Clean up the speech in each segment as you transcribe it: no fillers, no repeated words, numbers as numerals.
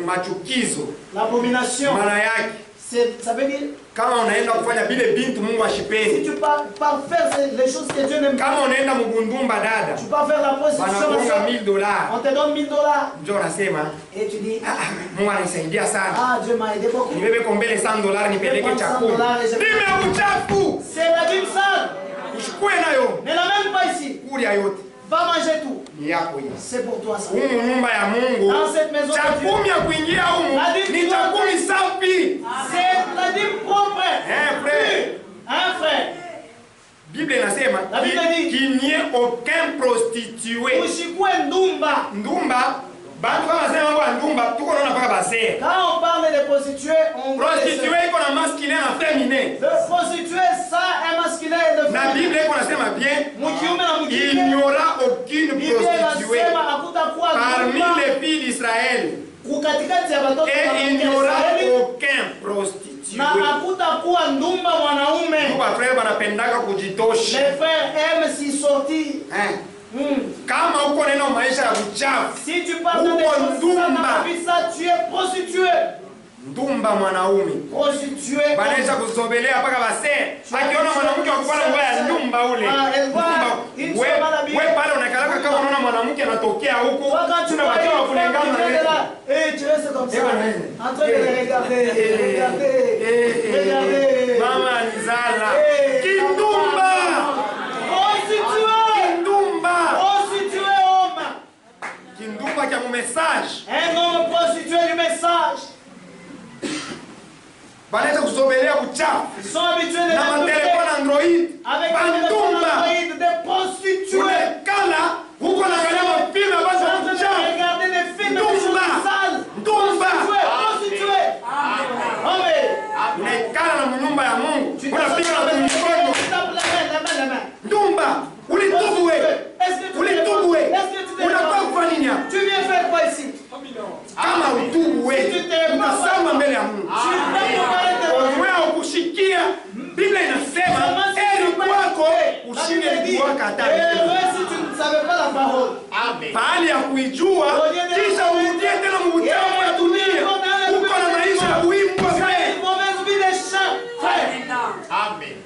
Machukizo. L'abomination. Maana yake. Ça veut dire kama unaenda kufanya vile bintu Mungu ashipendi. Si tu pars faire les choses que Dieu n'aime pas. Kama unaenda mugundumba dada. Tu pars faire la prostitution. $1000. On te donne $1000. Ndio unasema. Et tu dis Mungu ananisaidia sana. Ah, Dieu m'a aidé beaucoup. Nibebe kombele $100 nipeleke chakula. Nime uchafu. C'est la dîme sale. Ushikue nayo. Ne la même pas ici. Kulia yote. Va manger tout. C'est pour toi ça. Nyumba ya Mungu. Dans cette maison. Chakumi ya kuingia humu. Ni chakumi safi. C'est la dîme propre. Frère. Un frère. Bible inasema qu'il n'y ait aucun prostitué. Ushikue ndumba. Ndumba. Bantu kama sema mambo ya ndumba tuko naona paka basere. Quand on parle de prostituée, on prostitué iko na masculin na féminin. Le prostitué ça est masculin et le féminin. Na Bible iko nasema bien. Il n'y aura aucune prostituée parmi les filles d'Israël. Et il n'y aura aucun prostitué. Na hakutakuwa ndumba mwanaume. Kwa frère wanapendaka kujitosha. Les frères aiment s'y sortir. Kama uko neno maisha ya uchafu. Si tu parles de ça, tu es prostitué. Ndumba mwanaume. Prostitué. Banaisha kusobelea paka base. Akiona mwanamke akikuwa na nguo ya ndumba ule. Wewe pale unakalaka kama unaona mwanamke anatokea huko. Tunabakia wa kulengana na wewe. Tu restes comme ça. En train de regarder. Regardez. Mama Nzala. Kindumba. Prostitué. Kindumba. Prostitué homme. Kindumba qui a mon message. Un homme prostitué du message. Banaisha kusobelea uchafu. Ils sont habitués de na telefone Android. Avec un téléphone Android, des prostituées. Kala, huko naangalia mafilm ambazo uchafu. Regardez des films sales. Ndumba. Prostituées. Amen. Unaikala na nyumba ya Mungu. Unapiga na mikono. La main. Ndumba. Ulitubu wewe. Unataka kufanya nini hapa? Tu viens faire quoi ici? Kama utubu wewe. Utasema mbele ya Mungu. Wewe ukushikia. Biblia inasema heri kwako ushinde kuwaka hatari. Si tu ne savais pas la parole. Amen. Pahali ya kuijua kisha urudie tena mvuchafu ya dunia. Uko na maisha ya uimbo wewe. Amen.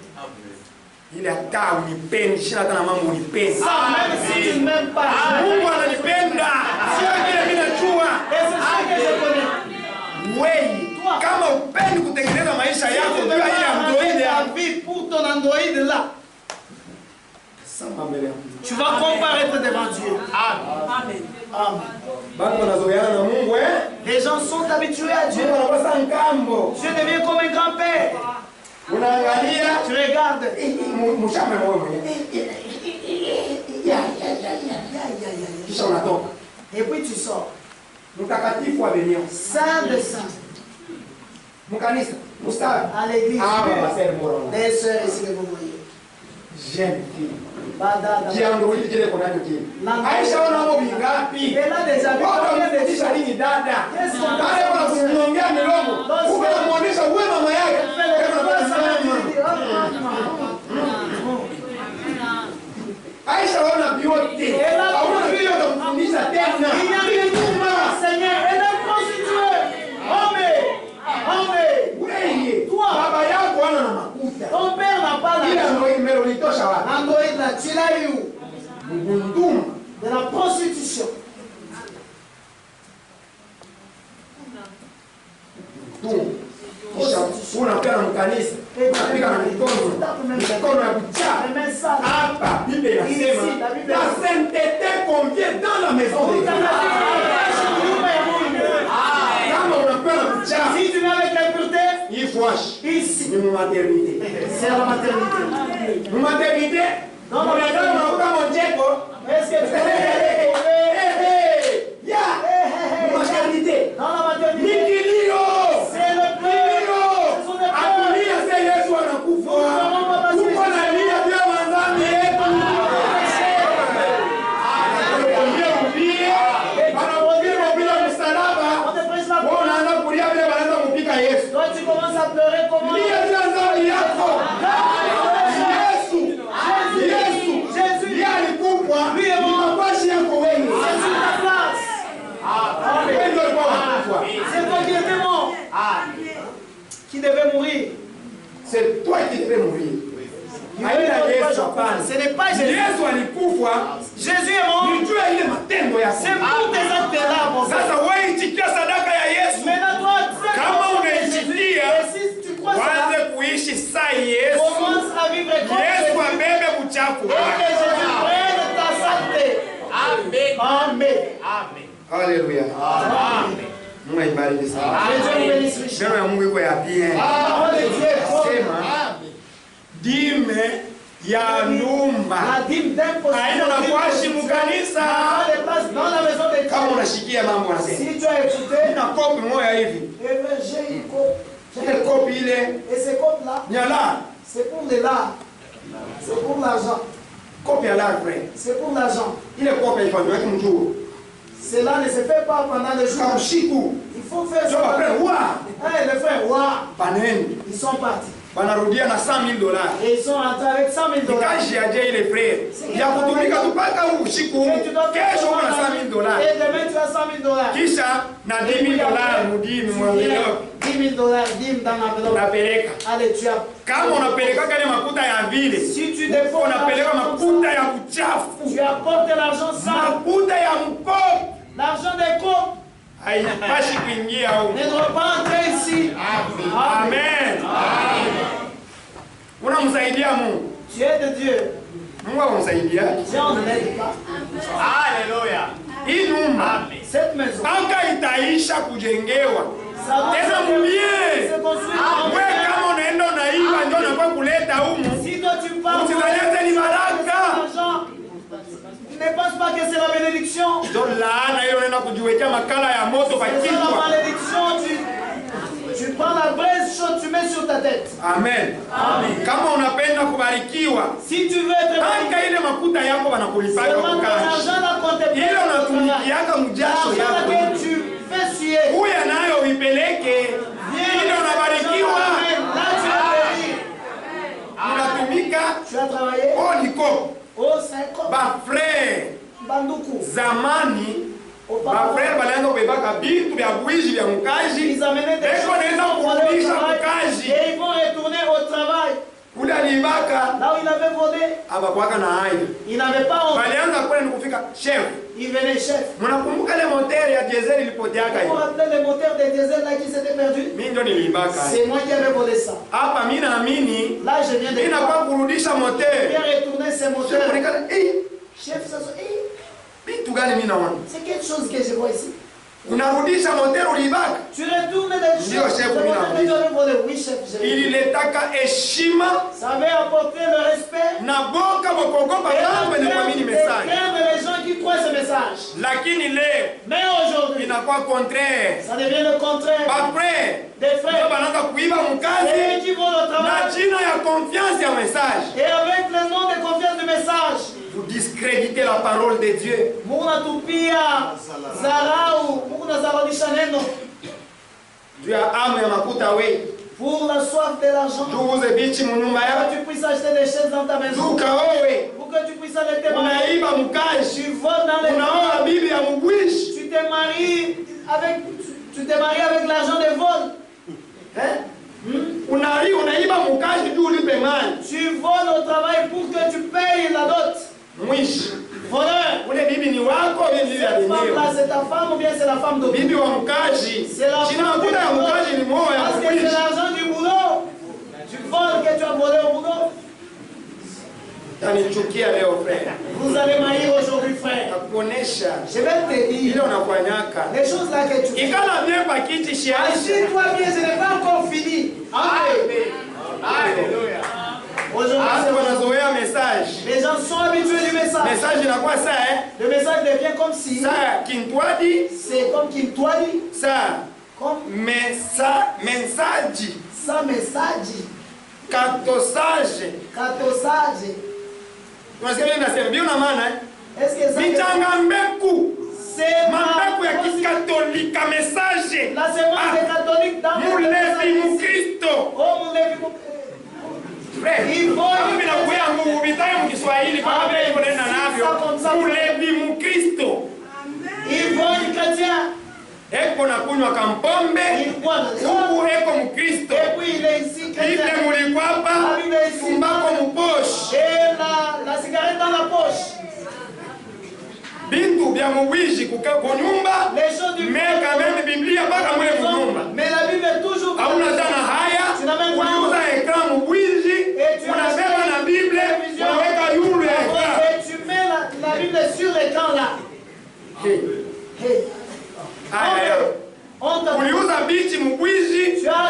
Ile hata unipendi, shina hata na mama unipendi. Mungu ananipenda. Sio vile mimi najua. Wewe kama upendi kutengeneza maisha yako juu ya ile Android ya vie pour ton Android là. Tu vas comparaître devant Dieu. Amen. Les gens sont habitués à Dieu. Dieu devient comme un grand-père. Tu regardes. Et puis tu sors. Saint de saint. À l'église. Des sœurs ici que vous voyez. J'aime qui. Badada. Kiandroid kile kuna nini? Aisha wana mambo vingapi? Ela deja vitu nini dada? Pale kuna kunyongea milomo. Unamuonesha wewe mama yake. Aisha wana vyote. Hauna vile kumfundisha tena. Seigneur, elle est prostituée. Amen. Toi, baba yako wana na makuta. Ton père n'a pas la. Ile ndio imelolitosha wapi? Android là, tu l'as eu. Mgunduma de la prostitution. Unapeana mkanisa. Unapiga na mikono ya kucha. Hapa Biblia inasema la sainteté convient dans la maison de Dieu. Kama unapeana kucha. Si tu n'as avec l'impureté, il faut ici. Ni maternité. C'est la maternité. Maternité. Non, mais unakuta mojeko. Est-ce que tu connais? Maternité. Dans la maternité. Nikilio. C'est le pleurs. Ce sont des pleurs. Akulia c'est Yesu anakufa. Uko na lia vya manzani yetu. Wanaongea msalaba. Unaanza kulia vile wanaanza kupika Yesu. Toi tu commences à pleurer comment? Lia vya manzani yako. Yesu. Yesu. Jésus. Yeye alikufa. Ni mapashi yako. yako. C'est pour tes actes là, mon frère. Sasa wewe itikia sadaka ya Yesu. Maintenant, toi, accepte Kama la unaitikia, et si tu crois ça, waanze kuishi saa Yesu. commence à vivre comme Yesu Jésus. abebe uchafu Et que wako. Jésus prenne ta santé. Amen. Amen. Amen. Haleluya. Amen. Mungu aibariki sana. Que Dieu nous bénisse richement. Neno ya Mungu iko ya bien. La parole de Dieu est bonne. Sema dime ya nyumba. La dîme d'imposition. Haina nafasi mukanisa. Pas de place dans la maison de Kama Dieu. unashikia mambo unasema. Si tu as écouté, Na kopi moja hivi. eh bien, j'ai une coupe. Ile kopi ile Et ces copes-là, ni ya la. c'est pour de l'art. C'est pour l'argent. Kopi ya la frère. C'est pour l'argent. Ile kopi ifanywa kimjuu. Cela ne se fait pas pendant le jour. Kama usiku. Il faut faire Sio ça. après wa. Hey, les frères, waouh, Paneni. ils sont partis. Wanarudia na $100,000. Et ils sont rentrés avec $100,000. Kazi ya je ile frère. Ya kutumika tupaka usiku. Et tu dois faire Kesho una $100,000. Et demain, tu as $100,000. Kisha na $10,000 mudini mwenyewe. $10,000, dîme dans l'enveloppe. Unapeleka. Allez, tu as. Kama unapeleka kale makuta ya vile. Si tu déposes Unapeleka l'argent makuta comme ya ça, uchafu. tu apportes l'argent sale. Makuta ya mkopo. L'argent des copes Haipashi kuingia huko. ne doit pas entrer ici. Amen. Unamsaidia Mungu. Tu es de Dieu. Mungu anamsaidia. Dieu ne l'aide pas. Alléluia. Hii nyumba Cette maison, mpaka itaisha kujengewa. ça doit Tena mumie. se construire en Wewe kama unaenda unaiba ndio unakuwa kuleta humu. Si toi tu parles Usizalete ni baraka. l'argent, ne pense pas que c'est la bénédiction. Ndio laana ile unaenda kujiwekea makala ya moto kwa C'est la kichwa. malédiction. Tu prends la braise chaude, tu mets sur ta tête. Amen. Kama unapenda kubarikiwa, Si tu veux être béni, panga ile makuta yako wanakulipaka demande kwa ton kazi. argent dans ton dépôt. Ile unatumikiaka mjasho L'argent yako. que tu fais suer. Huya nayo uipeleke. Ile unabarikiwa. Là, tu es béni. Unatumika Tu as travaillé. oliko. Oh, 5 ans. Ba frère Bandoukou. zamani ba Auparavant, frère balianza kubebaka bintu vya bwizi vya mkazi. ils amenaient des Eko naenda pour aller au kurudisha travail. mkazi. Et ils vont retourner au travail. Ule alibaka Là où il avait volé, abakwaka na haya. il n'avait pas honte. Walianza kwenda kufika chef. Il venait chef. Mnakumbuka ile moteur ya diesel ilipoteaka Vous hiyo? vous rappelez le moteur des diesel là qui s'était perdu? Mimi ndo nilibaka. C'est moi qui avais volé ça. Hapa mimi naamini Là, je viens de mimi voir. nakuwa kurudisha Il moteur. vient retourner ses moteurs. Kuonekana Chef, ça vitu gani mimi naona? c'est quelque chose que je vois ici. Unarudisha moteur ulibaka. Tu retournes les Ndio, choses. chef, Le mimi moteur que tu avais volé. Oui, chef, j'ai vu. Ililetaka heshima Ça avait apporté le respect. na boka bokogopa Et watu wenye kuamini message. les gens qui croient ce message. Lakini leo Mais aujourd'hui, inakuwa contraire. ça devient le contraire. Ba frère Des ndio frères. banaanza kuiba Et mkazi qui vont au na travail. jina ya confiance ya message. Et avec le nom de confiance du message. Vous discréditez la parole de Dieu. Mungu natupia zarau. Mungu nazarudisha neno. Juu ya amu ya makuta we. Pour la soif de l'argent. Tuuze bichi mu nyumba Pour yako. que tu puisses acheter des chaises dans ta maison. Duka wewe. Pour que tu puisses aller te marier. Unaiba mkazi. Tu voles dans les Unaoa bibi ya mgwishi. Tu te maries avec, tu te maries avec l'argent des vols. Unaiba mkazi juu ulipe mali. Tu voles au travail pour que tu payes la dot. Mwishi. Voleur. Ule bibi ni wako, bibi ya Cette femme-là, wenyewe. c'est ta femme ou bien c'est la femme d'autrui? Bibi wa mkazi. C'est la Jina femme makuta ya du boulot. mkazi ni moyo ya Parce que c'est mwishi. l'argent du boulot. Tu voles que tu as volé au boulot. Tanichukia leo frère. Vous allez marier aujourd'hui, frère. Nakuonesha Je vais te ile dire unafanyaka. les choses là que tu fais. Ikala bien pakiti shiashi. Assieds-toi bien, je n'ai pas encore fini. Amen. Alléluia. Aujourd'hui, Watu c'est wanazoea message. les gens sont habitués du message. Message inakuwa saa Le message devient comme si saa kintwadi c'est comme qu'il toi dit, saa comme mensaji sans message, katosage. katosage. Unasikia nini nasema? Bio na maana Est-ce que ça michanga mbeku. c'est Mambeku ya ma kikatolika message. la semence des catholiques dans le Mulevi mukristo. Oh, mon Lévi, Mimi nakuya nguvu vitaye mkiswahili kama vile hivyo nenda navyo. Mulevi mukristo. ils vont une chrétien, Eko na kunywa kampombe. il boit de l'eau, Huku eko mukristo. et puis il est ici Ile chrétien. mulikwapa tumbako muposhi. Et la cigarette dans la poche. bintu bya mubwishi kunyumba, Les choses du mais quand même Biblia mpaka mule kunyumba. mais la Bible est toujours Hauna tena haya, uliuza ekran mubwishi, unabeba na Biblia, unaweka yulu ya ekran. et tu mets la Bible sur l'écran là. Hey. Uliuza bichi mubwishi,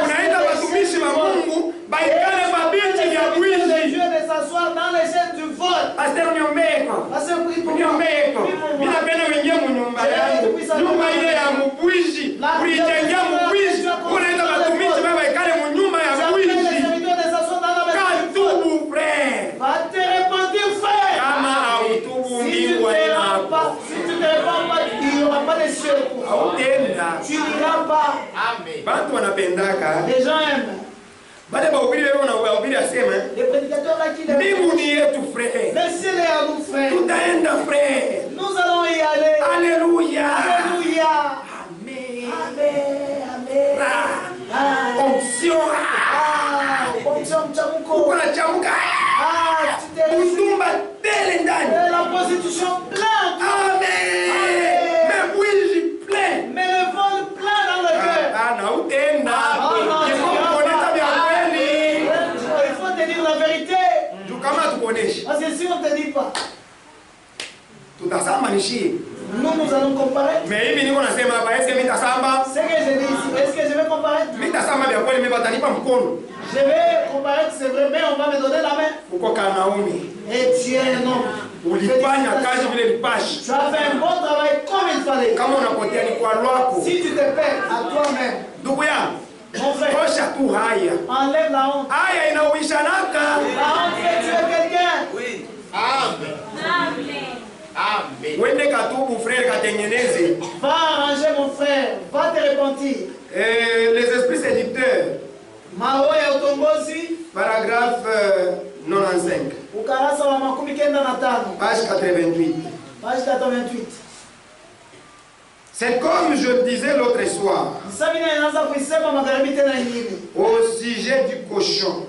unaita watumishi wa Mungu baikale mabichi vya bwishi. Dieu de s'asseoir dans les chaînes du vol. Pastor niombeko. Pasteur prie pour moi. Niombeko. Mimi napenda uingie mnyumba yangu. Nyumba ile ya mubwishi. Ulijengea mubwishi. Unaita watumishi baba baikale mnyumba ya bwishi. Katubu frère. Va te repentir frère. Kama hautubu mbingu haina. Si tu ne réponds pas, il n'y aura pas de ciel pour toi. Tu n'iras pas. Amen. Bantu wanapendaka. Les gens aiment. Bale bahubiri leo na wahubiri asema Les prédicateurs là qui mbingu ni yetu frère. le ciel est à nous frère. Tutaenda frère. Nous allons y aller. Alléluia. Alléluia. Amen. Amen. Amen. Onction. Onction mchamuko. Uko na chamuka. Tu t'es Usumba tele ndani. la prostitution pleine. Amen. Mais bwishi plein. Mais le vol plein dans le cœur. Na utenda. Il faut te dire la vérité. Kama tukonesha. Parce que si on ne te dit pas, tutasamba nishi. Nous allons comparer. Mais hivi niko nasema hapa, est-ce que mitasamba? Ce que je dis ici, est-ce que je vais comparer? Mitasamba vya kweli mimi batanipa mkono. Je vais comparer que c'est vrai, mais on va me donner la main. Uko Kanauni. Et tu es un homme. Ulifanya kazi vile lipashi. Tu as fait un bon travail comme il fallait. Kama unapotea ni kwa lwako. Si tu te perds à toi-même, ndugu yangu, mon frère, tosha tu haya. Enlève la honte. Haya inauishanaka. La honte fait tuer quelqu'un. Oui. Amen. Amen. Amen. Wende katubu frère katengeneze. Va arranger mon frère, va te repentir. Les esprits séducteurs. Maroho ya utongozi. Paragraphe 95. Ukarasa wa 95. Page 88. Page 88. C'est comme je disais l'autre soir. Au sujet du cochon.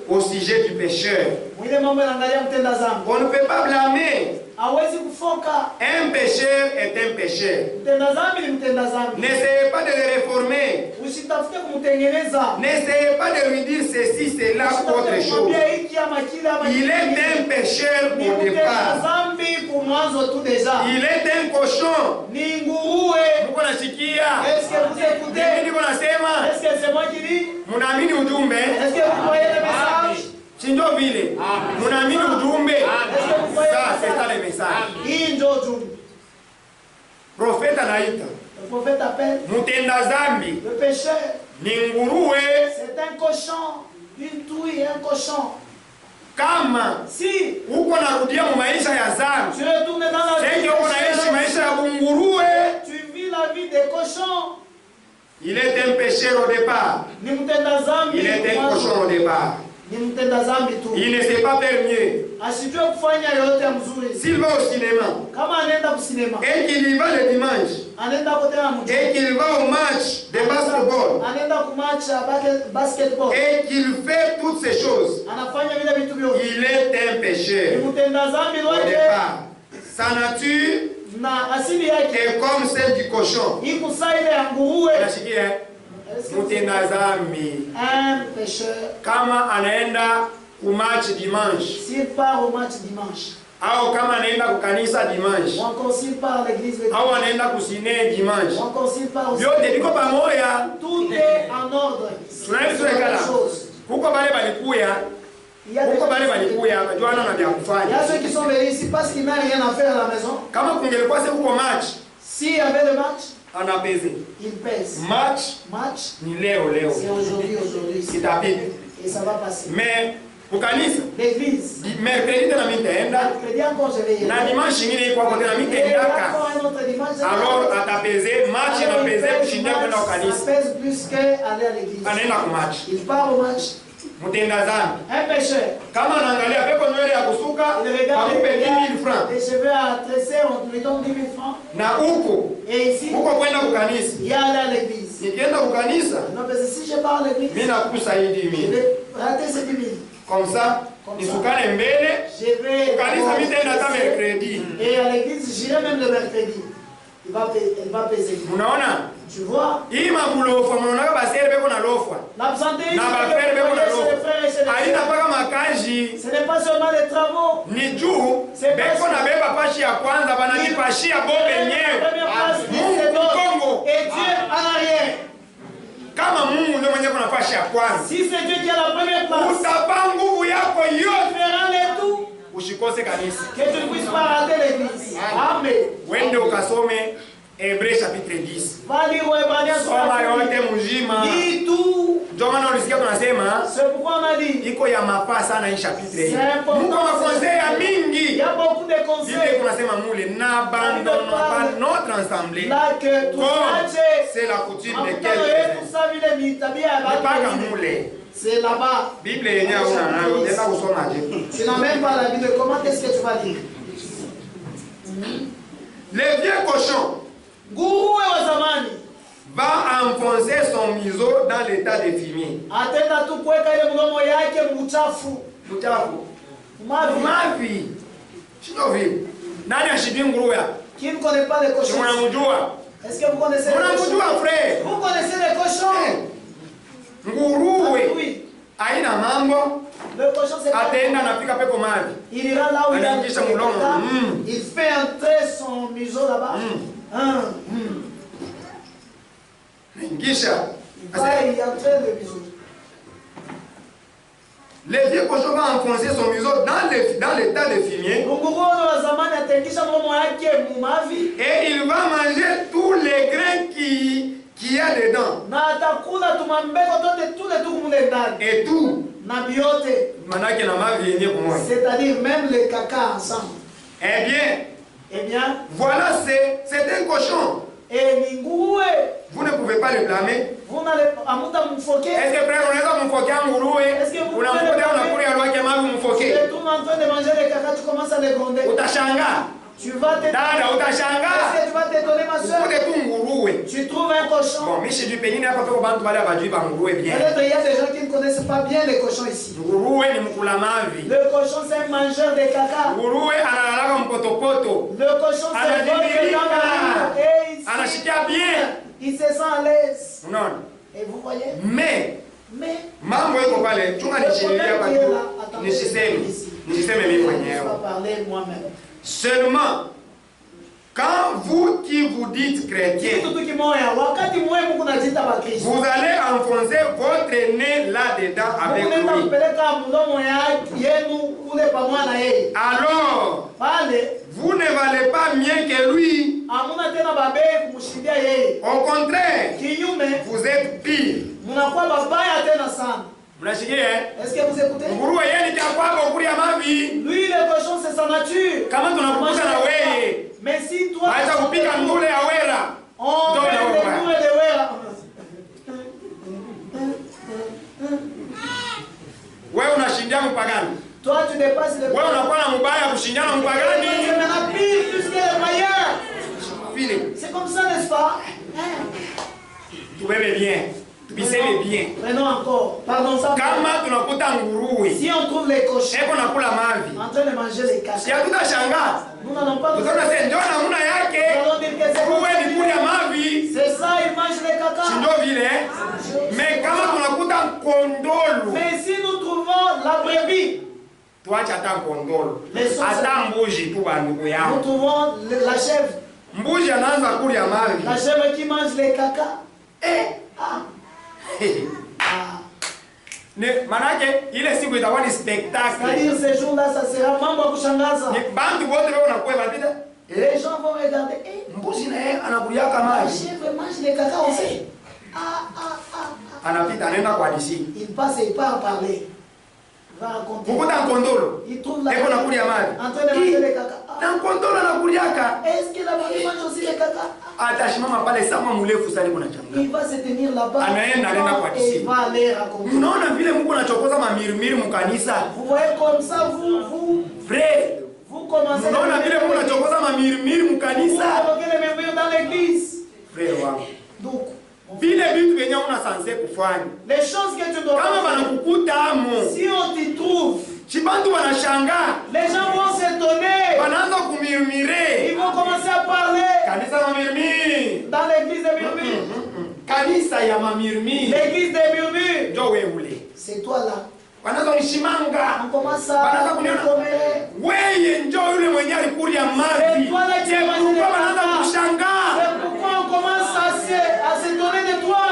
Au sujet du pécheur. On ne peut pas blâmer. Un pécheur est un pécheur. N'essayez pas de le réformer. N'essayez pas de lui dire ceci, cela ou autre chose. Il est un pécheur au départ. Il est un cochon. Muko nasikia? Est-ce que vous écoutez? Niko nasema? Est-ce que c'est moi qui dis? Munaamini ujumbe? Est-ce que vous croyez le message? Si ndio vile. Munaamini ujumbe? Ça c'est ça le message. Hii ndio ujumbe. Prophète anaita. Le prophète appelle. Mutenda zambi. Le pécheur. Ni nguruwe. C'est un cochon. Une touille, un cochon. Kama si uko narudia mu maisha ya zambi, tu retournes dans la vie, uko naishi maisha ya bunguruwe, tu vis la vie des cochons. Il est un pécheur au départ. Il est un cochon au départ. Il ne sait pas faire mieux. S'il va au cinéma et qu'il y va le dimanche et qu'il va au match de basketball et qu'il fait toutes ces choses, il est un pécheur au départ. Sa nature est comme celle du cochon. Mutenda zambi. Un pécheur. Kama anaenda ku match dimanche. S'il part au match dimanche. Au kama anaenda ku kanisa dimanche. Ou encore s'il part à l'église le dimanche. Au anaenda ku ciné dimanche. Ou encore s'il part au ciné. Yote liko pamoja. Tout est en ordre. Tunaelewa chose. Huko bale balikuya. Huko bale balikuya bajuana na vya kufanya. Il y a ceux qui sont venus ici parce qu'ils n'ont rien à faire à la maison. Kama kungelikuwa c'est huko match. S'il y avait le match, il pèse. Match ni leo. C'est aujourd'hui. Et ça va passer. Mais pour kanisa, l'église, mercredi na mitaenda. Mercredi encore je vais y aller. Na dimanche ngine iko kwa na mitaenda. Alors atapeze match na peze kushinda kwenda kwa kanisa. Ça pèse plus que aller à l'église. Anaenda kwa match. Il part au match. Mutenda zambi. Un pécheur. Kama anaangalia pepo nywele ya kusuka, amupe 10,000 francs. Les cheveux à tresser, on lui donne 10,000 francs. Na huko. Et ici, huko kwenda kwa kanisa. Il y a aller à l'église. Nikienda kwa kanisa. Non, mais si je pars à l'église, mimi nakusa hii 10,000. je vais rater ces 10,000. Comme ça, nisukale mbele, Je vais. kanisa mitaenda hata mercredi. Et à l'église, j'irai même le mercredi. Elle va peser. Unaona? Tu vois? Hii mabulofa mnaona basere beko na lofwa. L'absentéisme, Na bafere beko na chez les frères et chez les lofwa. Haina sœurs. paka makaji. Ce n'est pas seulement les travaux. Ni juu beko na beba pashi ya kwanza banajipashia bo La benyewe. première place, Mungu c'est d'autres. Kongo. Et Dieu en arrière. Kama Mungu ndio mwenye kuna pashi ya kwanza. Si c'est Dieu qui a la première place, Utapa nguvu yako tu yote feras les tout usikose kanisa. que tu ne puisses pas rater l'église. Amen. Wende ukasome Hebreu chapitre 10. Va lire au Hébreux Soma yote mzima. Dis tout. Ndio maana ulisikia tunasema C'est pourquoi on a dit. iko ya mafaa sana hii chapitre hii. C'est important. Mungu makonseil ya Il mingi. y a beaucoup de Biblia conseils. kunasema mule n'abandonne pas notre assemblée. Là que tout Comme ça, c'est la coutume de c'est mpaka mule. c'est là-bas. Biblia yenyewe una nayo tena kusoma je. Tu n'as même pas la Bible. Comment est-ce que tu vas lire? Le vieux cochon Nguruwe wa zamani va enfoncer son museau dans l'état de fumier. atenda tu kuweka ile mdomo yake mchafu. Mchafu. Mavi. Mavi. Sio vile. Nani ashidi nguruwe hapa? Qui ne connaît pas les Si cochons? mnamjua. Est-ce que vous connaissez les cochons? Mnamjua frère. Vous connaissez les cochons? Nguruwe Oui. haina mambo. Le cochon c'est pas. Ataenda anafika pepo mavi. Il ira là où il a Anaingisha mdomo. il fait entrer son museau là-bas. Ingisha. Il va y entrer le museau. Le vieux cochon va enfoncer son museau dans l'état de fumier. Nguruwe wa zamani ataingisha mdomo yake mumavi Et il va manger tous les grains qui y a dedans. na atakula tumambeko tote tule tuku mule ndani Et tout. na biote, Manake na mavi yenye kumoja. c'est-à-dire même les caca ensemble. Eh Eh bien, voilà, c'est un cochon. et ni nguruwe, Vous ne pouvez pas le blâmer. vous n'allez amuta mfoke. Est-ce que frère, unaweza kumfokea nguruwe? Est-ce que vous pouvez Unamkuta le unakulia lwake mavi Tu umfokee. es tout en train de manger les caca, tu commences à les gronder. Utashangaa. Tu vas t'étonner. Dada, Est-ce utashangaa. que tu vas t'étonner, ma soeur? Ukute tu nguruwe. Tu trouves un cochon. Bon, mishi du penini hapa peko bantu wale abajui ba nguruwe bien. Peut-être il y a des gens qui ne connaissent pas bien les cochons ici. Nguruwe ni mkula mavi. Le cochon, c'est un mangeur de caca. Nguruwe analalaka mpotopoto. Le cochon, c'est un bon et il Anashikia bien. il se sent à l'aise. Unaona? Et vous voyez? Mais Mais mambo iko pale, chunga nishikilia hapa tu. Nisiseme mimi je mwenyewe. vais parler moi-même. Seulement quand vous qui vous dites chrétiens, Kitu kimoja, wakati mwe Mungu anajiita Bakristo. vous allez enfoncer votre nez là-dedans avec Mungu lui. mpeleka mdomo yenu kule pamoja na yeye. Alors, Pale vous ne valez pas mieux que lui. hamuna tena babe kumshindia yeye. Au contraire, Kinyume vous êtes pire. mnakuwa babaya tena sana. Mnashikia eh? Est-ce que vous écoutez? Nguruwe yeye ni kwako kulia mavi. Lui le cochon c'est sa nature. Kama tunakukuta na wewe, Mais si toi acha kupika ndule ya wera. on Ndio met na des wewe. nourres de wera. Wewe unashindia mpagani. Toi tu dépasses les Wewe unakuwa na mbaya kushindana mpagani. C'est maintenant pire plus que les païens. File. C'est comme ça, n'est-ce pas? Tubebe bien. Tubiseme bien. Prenons encore. Pardon ça. Kama tunakuta nguruwe, Si on trouve les cochons eko nakula mavi. en train de manger les Si caca, hatutashangaa. nous n'allons pas nous Tutaona sasa ndio namna Nous yake. allons dire que c'est Nguruwe ni kulia comme ça. mavi. C'est ça, ils mangent les Si caca. ndio vile. Mais kama tunakuta kondolo, Mais si nous trouvons la brebis, tuache hata kondolo. Les sauces- Hata mbuzi tu bandugu nous yangu. trouvons la chèvre. Mbuzi anaanza kulia mavi. La chèvre qui mange les caca. Ah. Ne manake ile siku itakuwa ni spectacle. C'est-à-dire ce jour-là, ça sera mambo ya kushangaza. Ni bantu wote wao wanakuwa wanapita. Les gens vont regarder. Mbuzi na yeye anakuliaka La mavi. chèvre mange les caca aussi. Anapita anaenda kwa DC. Il passe et il part parler. Il va raconter. Kukuta kondolo. Il trouve la Eko nakulia mavi. en train de manger les caca. Na kondolo anakuliaka. Est-ce que la brebis mange aussi les caca? Atashimama pale sama mrefu sana kuna changa. Il va se tenir là-bas Anaenda kwa et DC. il va aller raconter. Unaona vile Mungu anachokoza mamirimiri mkanisa. Vous voyez comme ça, vous Frère, commencez unaona vile Mungu anachokoza mamirimiri vous mkanisa. provoquez les merveilles dans l'église. Frère wangu. Donc, Vile vitu vyenye una sanse kufanya. les choses que tu dois Kama faire, banakukuta amo. si on t'y trouve, Chibantu wanashangaa. Les gens vont s'étonner. Wanaanza kumurmurer. Ils vont commencer à parler. Kanisa mamurmure. Dans l'église des murmures. Kanisa ya mamurmure. L'église des murmures. Ndio wewe ule. C'est toi là. Wanaanza kushimanga. On commence à commérer. Wewe ndio yule mwenye alikulia mavi. C'est toi là qui vas manger. Wanaanza kushangaa. C'est pourquoi on commence à s'étonner de toi.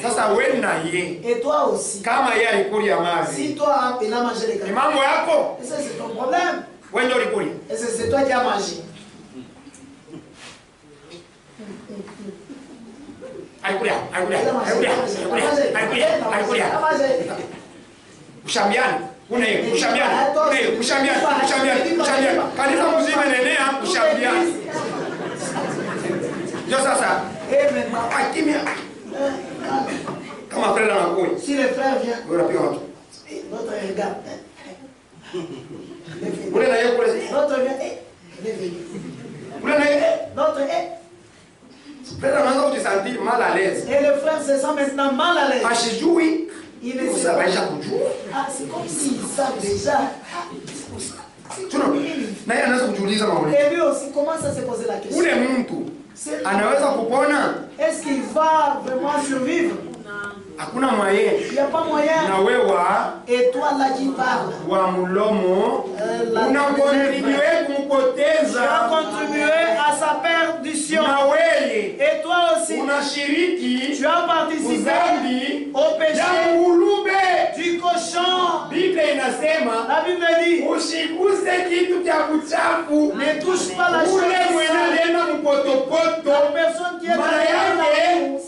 Sasa wewe na yeye. Et toi aussi. Kama yeye alikulia mavi. Si toi il a mangé les Ni cadeaux. mambo yako. Et ça c'est ton problème. Wewe ndio ulikulia. Et c'est toi qui as mangé. Alikulia. Kushambiana. Kushambiana. Kanisa mzima nenea kushambiana. Ndio sasa. Akimya. Kama frère anakuja. Si le frère vient. Unapiga watu. L'autre regarde. Ule na yeye kule. L'autre vient. Ule na yeye. L'autre frère anaanza kujisentir mal à l'aise. Et le frère se sent maintenant mal à l'aise. Ashijui. Il est Usabaisha kujua. Ah, c'est comme s'il savent déjà. Na yeye anaanza kujiuliza maoni. Et lui aussi commence à se poser la question. Ule mtu anaweza kupona? Est-ce qu'il va vraiment survivre? Hakuna moyen. Il n'y a pas moyen. Na wewa. Et toi là qui parles. Wa mulomo. Unakontribuer kumpoteza. Tu as contribué à sa perdition. Na wewe. Et toi aussi. Unashiriki. Tu as participé au péché du cochon. Bible inasema. La Bible dit. Usiguse kitu cha uchafu. Ne touche pas la chose. Ule mwenye alienda mpotopoto. La personne qui est mara yake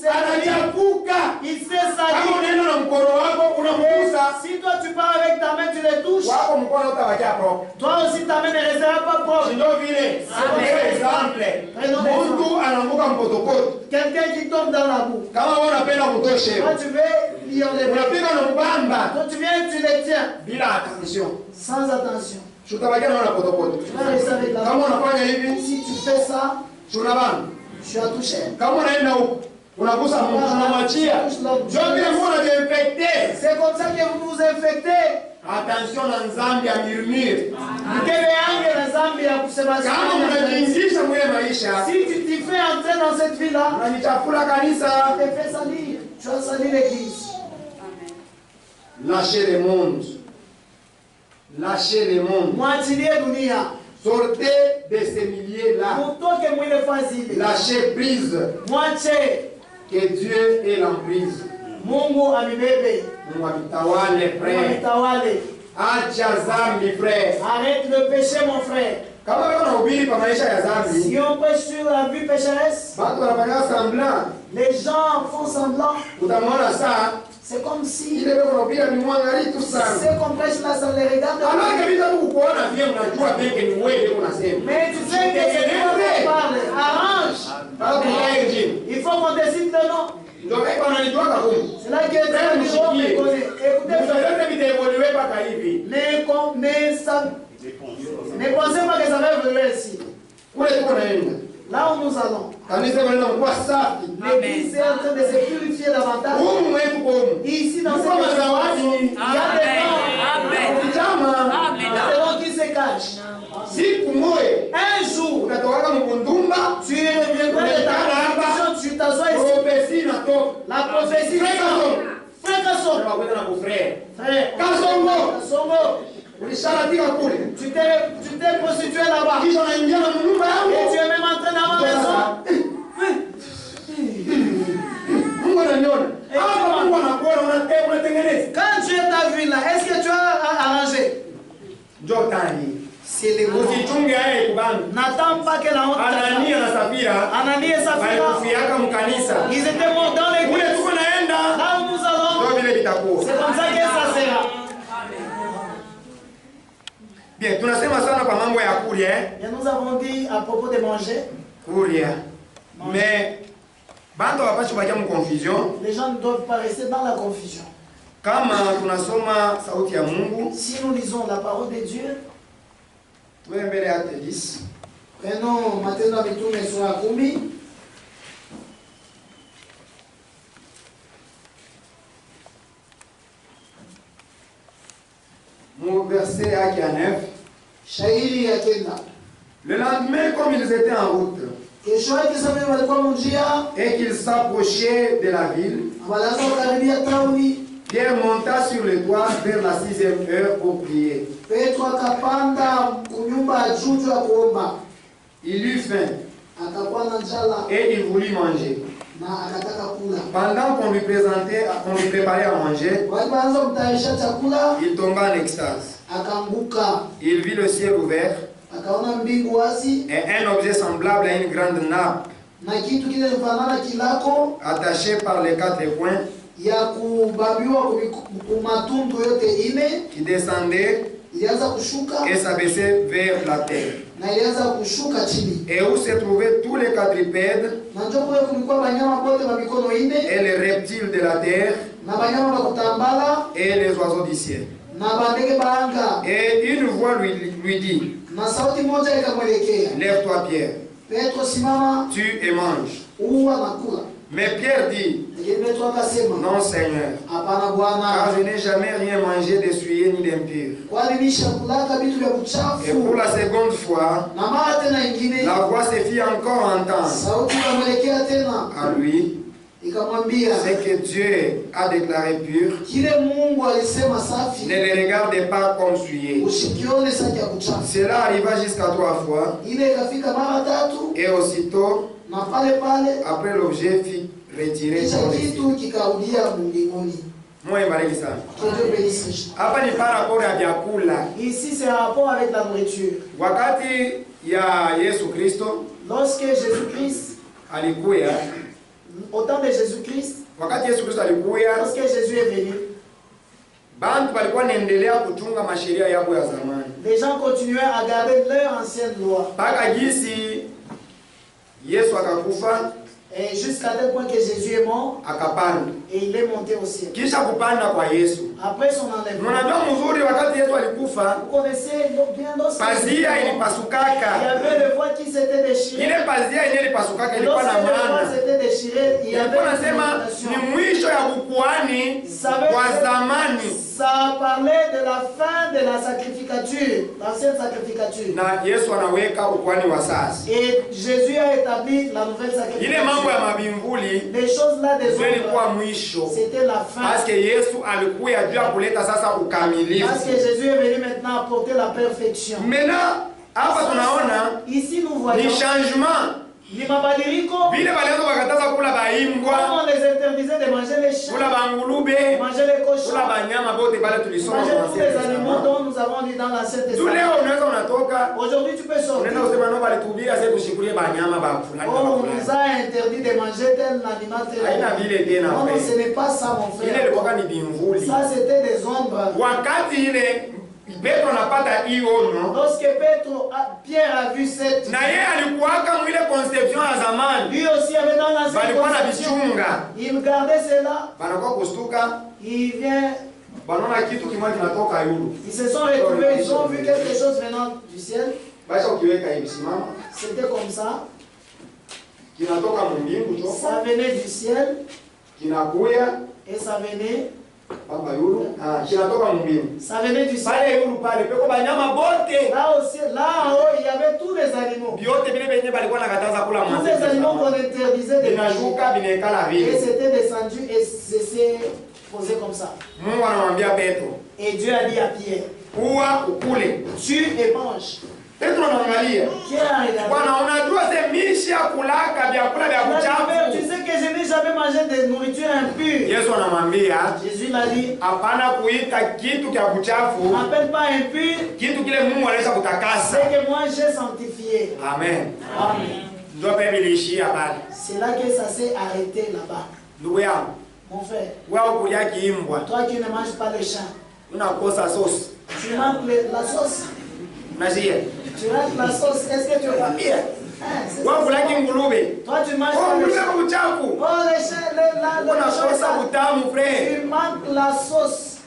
anachafuka. Il sait ça. Kama unaenda na mkono wako unamgusa. Si toi tu pars avec ta main tu les touches. Wako mkono utabakia propre. Toi aussi ta main ne restera pas propre. Ndio vile. C'est exemple. Mtu anaanguka mpotopoto. Quelqu'un qui tombe dans la boue. Kama wewe unapenda kutoshe. Toi tu veux lui enlever. Unapiga na mbamba. Toi tu viens tu les tiens. Bila attention. Sans attention. Tutabakia na potopoto. Tu vas rester avec la main. Kama unafanya hivi. Si tu fais ça. Tunabana. Tu as touché. Kama unaenda huko. Unagusa mtu unamwachia. Ndio vile mbona unajiinfecter. C'est comme ça que vous vous infectez. Attention na nzambi ya murmure. Mkebe yange na zambi ya kusema kama unajiingisha mwe maisha. Si tu t'y fais entrer dans cette vie là. Unanichafula kanisa. Tu te fais salir. Tu as sali l'église. Lâchez le monde. Lâchez le monde. Mwachilie dunia. Sortez de ces milieux-là. Mutoke mwile fazili. Lâchez prise. Mwache. Que Dieu ait l'emprise. Mungu amibebe. Mungu amitawale frère. Amitawale. Acha zambi frère. Arrête le péché mon frère. Kama wewe unahubiri kwa maisha ya zambi. Si on prêche sur la vie pécheresse. Watu wanafanya semblant. Les gens font semblant. Utamwona saa. C'est comme si. Ile wewe unahubiri ni mwangali tu sana. C'est qu'on prêche là ça les regarde. Alors kabisa tu kuona vile unajua peke ni wewe unasema. Mais tu sais que c'est toi qui parles. Arrange. Il faut qu'on décide le nom. C'est là que Dieu me connaît. Écoutez, ne pensez pas que ça va évoluer ici. Là où nous allons, l'église est en train de se purifier davantage. Ici, dans cette église, il y a des gens. Selon qui se cachent. Un jour, tu reviendras de ta condition, tu t'assois ici. La prophétie. Frère Kasson. Frère Kasongo. Tu t'es prostitué là-bas. Et tu es même entré dans ma maison. Quand Dieu t'a vu là, est-ce que tu as arrangé? C'est les mots. N'attends pas que la honte Anani na Safira. Anani et Safira. Ils étaient morts dans l'église. Là où nous allons. C'est comme ça que ça sera. Bien, tunasema sana kwa mambo ya kulia. Et nous avons dit à propos de manger. Kulia. Mais bando wapashi bakia mu confusion. Les gens ne doivent pas rester dans la confusion. Kama tunasoma sauti ya Mungu. Si nous lisons la parole de Dieu. Tuwe mbele ya 10. Prenons Matendo ya Mitume sura 10. verset Aki à 9. Shairi ya kenda. Le lendemain, comme ils étaient en route, Kesho yake sasa walikuwa munjia, et qu'ils s'approchaient de la ville, walaanza kukaribia tauni. Pierre monta sur le toit vers la 6e heure pour prier. Petro akapanda kunyumba ya juu ya kuomba. Il eut faim Akakuwa na njala et il voulut manger. na akataka kula. Pendant qu'on lui préparait à manger, Walipoanza kutayarisha chakula, il tomba en extase. akaanguka. Il vit le ciel ouvert Akaona mbingu wazi et un objet semblable à une grande nappe na kitu kile kifanana kilako attaché par les 4 coins ya kubabiwa kumatundu yote ine, qui descendait ilianza kushuka et s'abaissait vers la terre. na ilianza kushuka chini. Et où se trouvaient tous les quadrupèdes Na njoo kule kulikuwa banyama bote ba mikono ine et les reptiles de la terre na banyama ba kutambala et les oiseaux du ciel. na bandege baanga. Et une voix lui dit, Na sauti moja ikamwelekea, lève-toi Pierre, Petro, simama tue et mange. uwa na kula. Mais Pierre dit, Lakini Petro akasema, non Seigneur, hapana car Bwana, je n'ai jamais rien mangé d'essuyé ni d'impur. kwani nishakulaka vitu vya Et pour kuchafu. la seconde fois, Na mara tena ingine la voix se fit encore entendre sauti ikamwelekea tena à lui, ikamwambia, ce que Dieu a déclaré pur, kile Mungu alisema ne safi le regarde pas comme souillé. usikione saki ya kuchafu. Cela arriva jusqu'à 3 fois, Ile ikafika mara tatu, et aussitôt, na pale pale après l'objet fut retiré kisha dans le kitu ciel. kikarudia mbinguni. Mungu ibariki sana. Ndio benisi. Hapa ni par rapport ya vyakula. Ici c'est un rapport avec la nourriture. Wakati ya Yesu Kristo Lorsque Jésus-Christ, alikuya, au temps de Jésus-Christ, wakati Yesu Kristo alikuya, lorsque Jésus est venu, bantu walikuwa naendelea kuchunga masheria yao ya zamani. les gens continuaient à garder leur ancienne loi. Mpaka jinsi Yesu akakufa, Et jusqu'à tel point que Jésus est mort akapanda. et il est monté au ciel. Kisha kupanda kwa Yesu, Après son enlèvement, mnajua mzuri, wakati Yesu alikufa, vous connaissez bien lorsque pazia il y ilipasukaka. avait le voile qui s'était déchiré. Ile pazia yenyewe ilipasukaka Et ilikuwa lorsque na le voile maana. s'était déchiré, il y avait Ilikuwa une nasema signification. ni mwisho ya ukuhani wa zamani. Ça parlait de la fin de la sacrificature, l'ancienne sacrificature. Na Yesu anaweka ukuhani wa sasa. Et Jésus a établi la nouvelle Ile mambo ya sacrificature. mabimvuli Les choses là des ndio ilikuwa autres, mwisho. c'était la fin. Parce Yesu alikuya juu ya kuleta sasa ukamilifu. Parce que Jésus est venu maintenant apporter la perfection. Maintenant, hapa tunaona Ici nous ni voyons changement. ni mabadiliko. Vile walianza wakataza kula Comme baimbwa, on les interdisait de manger les chats, kula bangulube, manger les cochons, kula banyama bote bale tulisoma manger kwa tous les animaux dont nous avons dit dans l'Ancien tu Testament. leo unaweza unatoka Aujourd'hui tu peux sortir. unaenda kusema no balitubia sasa tushikulie banyama ba fulani Oh, ba on fulani. nous a interdit de manger tel animal, tel Haina animal. vile tena Non, non, frère. ce n'est pas ça mon Ile frère. ilikuwa ni bimvuli. Ça c'était des ombres. Wakati ile Petro anapata hiyo no, Lorsque Pierre a vu cette, na yeye alikuwaka mwile conception ya zamani. lui aussi avait dans l'ancienne Balikuwa na conception. bichunga. Il gardait cela. Banakuwa kustuka, Il vient, banaona kitu kimoja kinatoka yulu. ils se sont retrouvés, ils ont vu quelque chose venant du ciel. Basi ukiweka hivi simama, C'était comme ça. kinatoka mbingu Ça choka, venait du ciel kinakuya et ça venait, baba yulu, kinatoka mbingu. ça venait du ciel. Pale yulu pale peko banyama bote. Là aussi, là haut, il y avait tous les animaux. Vyote vile venye balikuwa nakataza kula Tous les animaux qu'on mwanzo. interdisait de manger. Vinashuka vinaekala Et vile. c'était descendu et s'est posé comme ça. Mungu anamwambia Petro, Et Dieu a dit à Pierre, uwa ukule. tue et mange. Petro anaangalia. Pierre a regardé. Bwana unajua semishi ya kulaka vyakula vya Il a dit, Père, tu kuchafu. sais que je n'ai jamais mangé de nourriture impure. Yesu anamwambia Jésus l'a dit, hapana kuita kitu kya kuchafu n'appelle pas impur kitu kile Mungu anaweza ce kutakasa. que moi j'ai sanctifié. Amen. Amen. Ndio pepe iliishia pale. C'est là que ça s'est arrêté là-bas. Ndugu yangu, Mon frère, wewe kulia kiimbwa, toi qui ne manges pas le chat, unakosa sauce. tu manques la sauce. Unasikia? Tu rates la sauce. Est-ce que tu vas bien? Wewe kula ngulube. Toi tu manges Oh, pas le ngulube chat. kwa uchafu. Oh, le chat, le Unakosa chat, utamu frère. tu manques la sauce.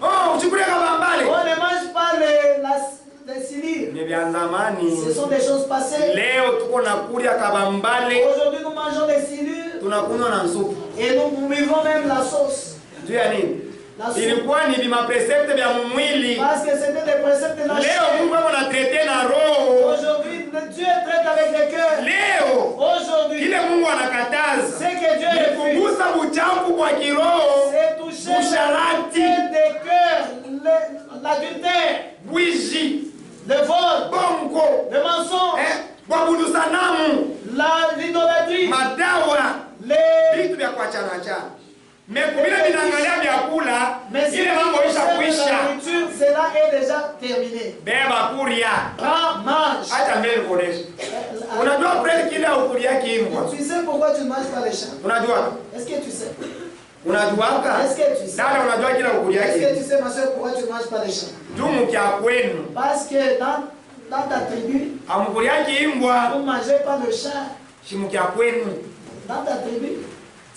Oh, uchukule kabambale. On ne mange pas les cilices. Ni vya zamani. Ce sont des choses passées. Leo tuko nakulia kabambale, Aujourd'hui, nous mangeons les cilices tunakunywa na nsupu. et nous buvons même la sauce. Juu ya nini? ilikuwa ni bima precepte vya mwili. Parce que c'était des préceptes de la Leo chair. Mungu ana traité na roho. Aujourd'hui, Dieu traite avec le cœur. Leo Aujourd'hui, kile Mungu anakataza ce que Dieu refuse, kugusa buchafu kwa kiroho, c'est toucher usharati, des cœurs, l'adultère, bwiji, le vol, bongo, le mensonge, kuabudu sanamu, l'idolâtrie, madawa, les... vitu vya kuachana achana. Mekubile vinaangalia vyakula, Mais si ile mambo isha la kuisha. nourriture, cela est déjà terminé. Beba kuria. Prends, mange. Acha mbele kuonesha. Unajua kweli kile ukulia kimbwa. Tu sais pourquoi tu ne manges pas les chats? Unajua? Est-ce que tu sais? Unajuaka? Est-ce que tu sais? Dada unajua kile ukulia Est-ce kimbwa. que tu sais, ma soeur, pourquoi tu ne manges pas les chats? Dumu kya kwenu. Parce que dans ta tribu, Amukulia kimbwa. vous ne mangez pas le chat. Shimu kya kwenu. Dans ta tribu.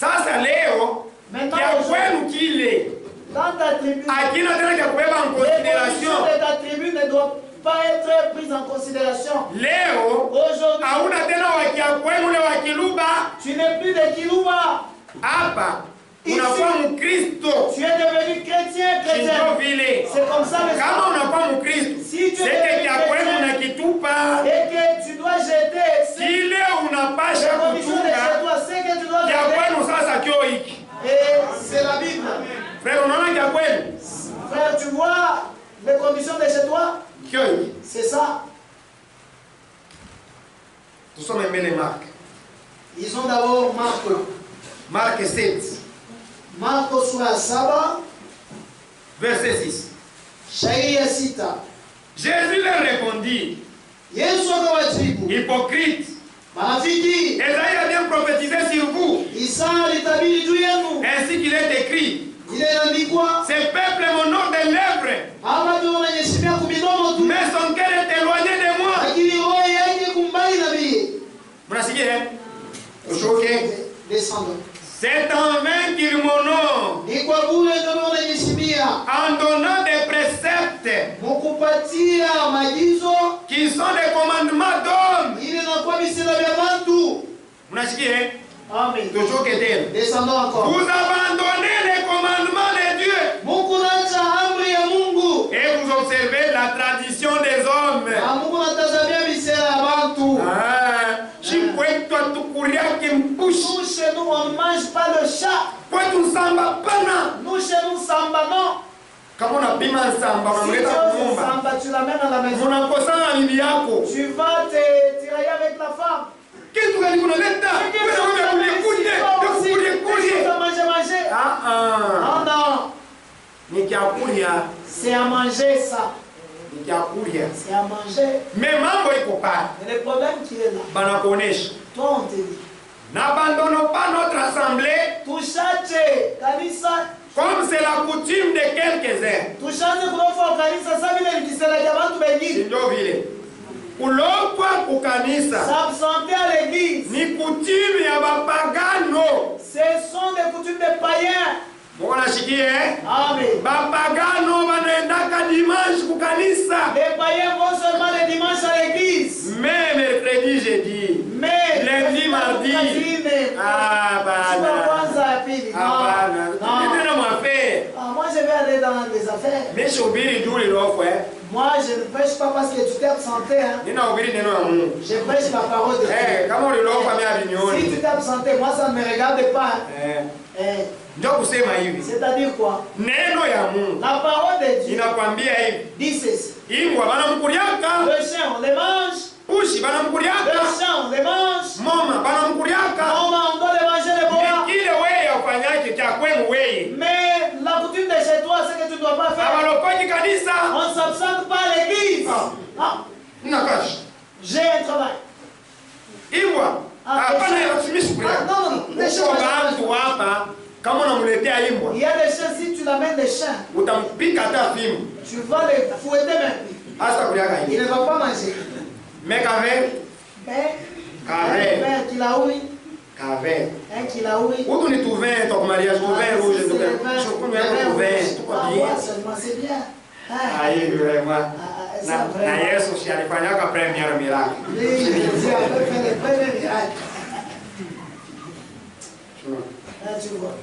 Sasa leo kya kwenu kile. Dans ta tribu. Akina tena kya kubeba en Les conditions considération. de ta tribu ne doivent pas être prises en considération. Leo Aujourd'hui, hauna tena wa kya kwenu ule wa kiluba. tu n'es plus de Kiluba. Hapa unakuwa Mkristo. Tu es devenu chrétien. Ndio vile. C'est comme ça le Kama unakuwa Mkristo, Si tu es seke kya kwenu chrétien unakitupa. et que tu dois jeter Kile unapasha les conditions de chez kuchunga toi, c'est que tu dois kya jeter. kwenu sasa kio hiki. Et c'est la Bible. Frère, unaona kya kwenu? Frère, tu vois les conditions de chez toi? Kio hiki. C'est ça. Tusome mbele Mark. Ils ont d'abord Mark 7, Marko sura ya 7 verset 6. shairi ya 6. Jésus leur répondit, Yesu akawajibu, hypocrite, marafiki, Esaïe a bien prophétisé sur vous, Isaya alitabiri juu yenu, ainsi qu'il est écrit. ile inaandikwa, Ce peuple m'honore de lèvres, hawa ndio wananyeshimia kumidomo tu, mais son cœur est éloigné de moi. lakini roho yake kumbali na mimi. Mnasikia eh? Ushoke. Descendons. C'est en vain qu'il m'honore, Ni kwa bure ndio wananyeshimia, en donnant des préceptes mukupatia maagizo qui sont des commandements d'hommes. ile inakuwa misala vya watu. Mnasikia eh? Amen. Tushoke tena. Descendons encore. Vous abandonnez les commandements de Dieu Mungu naacha amri ya Mungu. et vous observez la tradition des hommes. Na Mungu anatazamia misala ya watu. Chikwetu atukuriake mpushi. Nous, chez nous, on ne mange pas le chat. Kwetu nsamba pana. Nous, chez nous, samba, non. Kama unapima nsamba Si tu unamleta as kunyumba. samba, tu l'amènes à la maison. Unakosana bibi yako. Tu vas te tirailler avec la femme. Kitu gani kunaleta? Wewe Tu vas manger. Ah. Non, non. Ni kyakulia. C'est à manger ça. Ni kyakulia. C'est à manger. Mais mambo iko pale. Et le problème qui est là, Banakuonesha. toi, on te dit, N'abandonnons pas notre assemblée tushache kanisa, comme c'est la coutume de quelques-uns. tushache kulofa kanisa, sasa vile nikisema ya watu wengine. Ndio vile. Kulopwa kukanisa S'absenter à l'église, ni coutume ya bapagano. ce sont des coutumes de païens. Mwanashikie eh? Amen. Bapagano wanaendaka dimanche kukanisa. Les païens vont seulement le dimanche à l'église. Mais mercredi, jeudi. Mais Lundi, mardi. Ah, tu vas voir bana. ça à pili. Ah, bana. Non. Ndio mwafé. Moi, je vais aller dans les affaires. Mais shubiri juli lofwe. Moi, je ne prêche pas parce que tu t'es absenté. Hein. Nina ubiri neno ya Mungu. Je prêche la parole de Dieu. Kama ulilofa mimi Si abinyoni. tu t'es absenté, moi, ça ne me regarde pas. Ndio kusema hivi. C'est-à-dire quoi? Neno ya Mungu La parole de Dieu inakwambia hivi. dit ceci. Imbwa banamkuriaka. Le chien, on les mange. Pushi Le banamkuriaka. chien, on les mange. Moma banamkuriaka. On doit les manger les bois. Kile wewe ufanyake cha kwenu wewe. Mais la coutume de chez toi, c'est que tu ne dois pas faire. Abalokoji kanisa. On ne s'absente pas à l'église. Ah, Nakash. j'ai un travail. Imbwa. Hapana yatumishi kule. Non. Les chiens, Watu hapa kama unamletea imbwa il y a des chiens, si tu l'amènes des chiens, utampika hata fimbo. tu vas les fouetter même. Hasa kuliaka Il hivi. ne va pas manger. Mais kave, Mais Carré. un père qui l'a ouï, kave. un qui l'a ouï. Utu ni tu vin ton mariage, tu vin rouge, tu vin. Je connais tu vin, tu Ah, bien. ouais, seulement, c'est bien. Ah, Aïe, vraiment. ça Na vraiment. Yesu si alifanyaka premier miracle. Lui, Jésus avait fait les premiers miracles. Là, tu vois.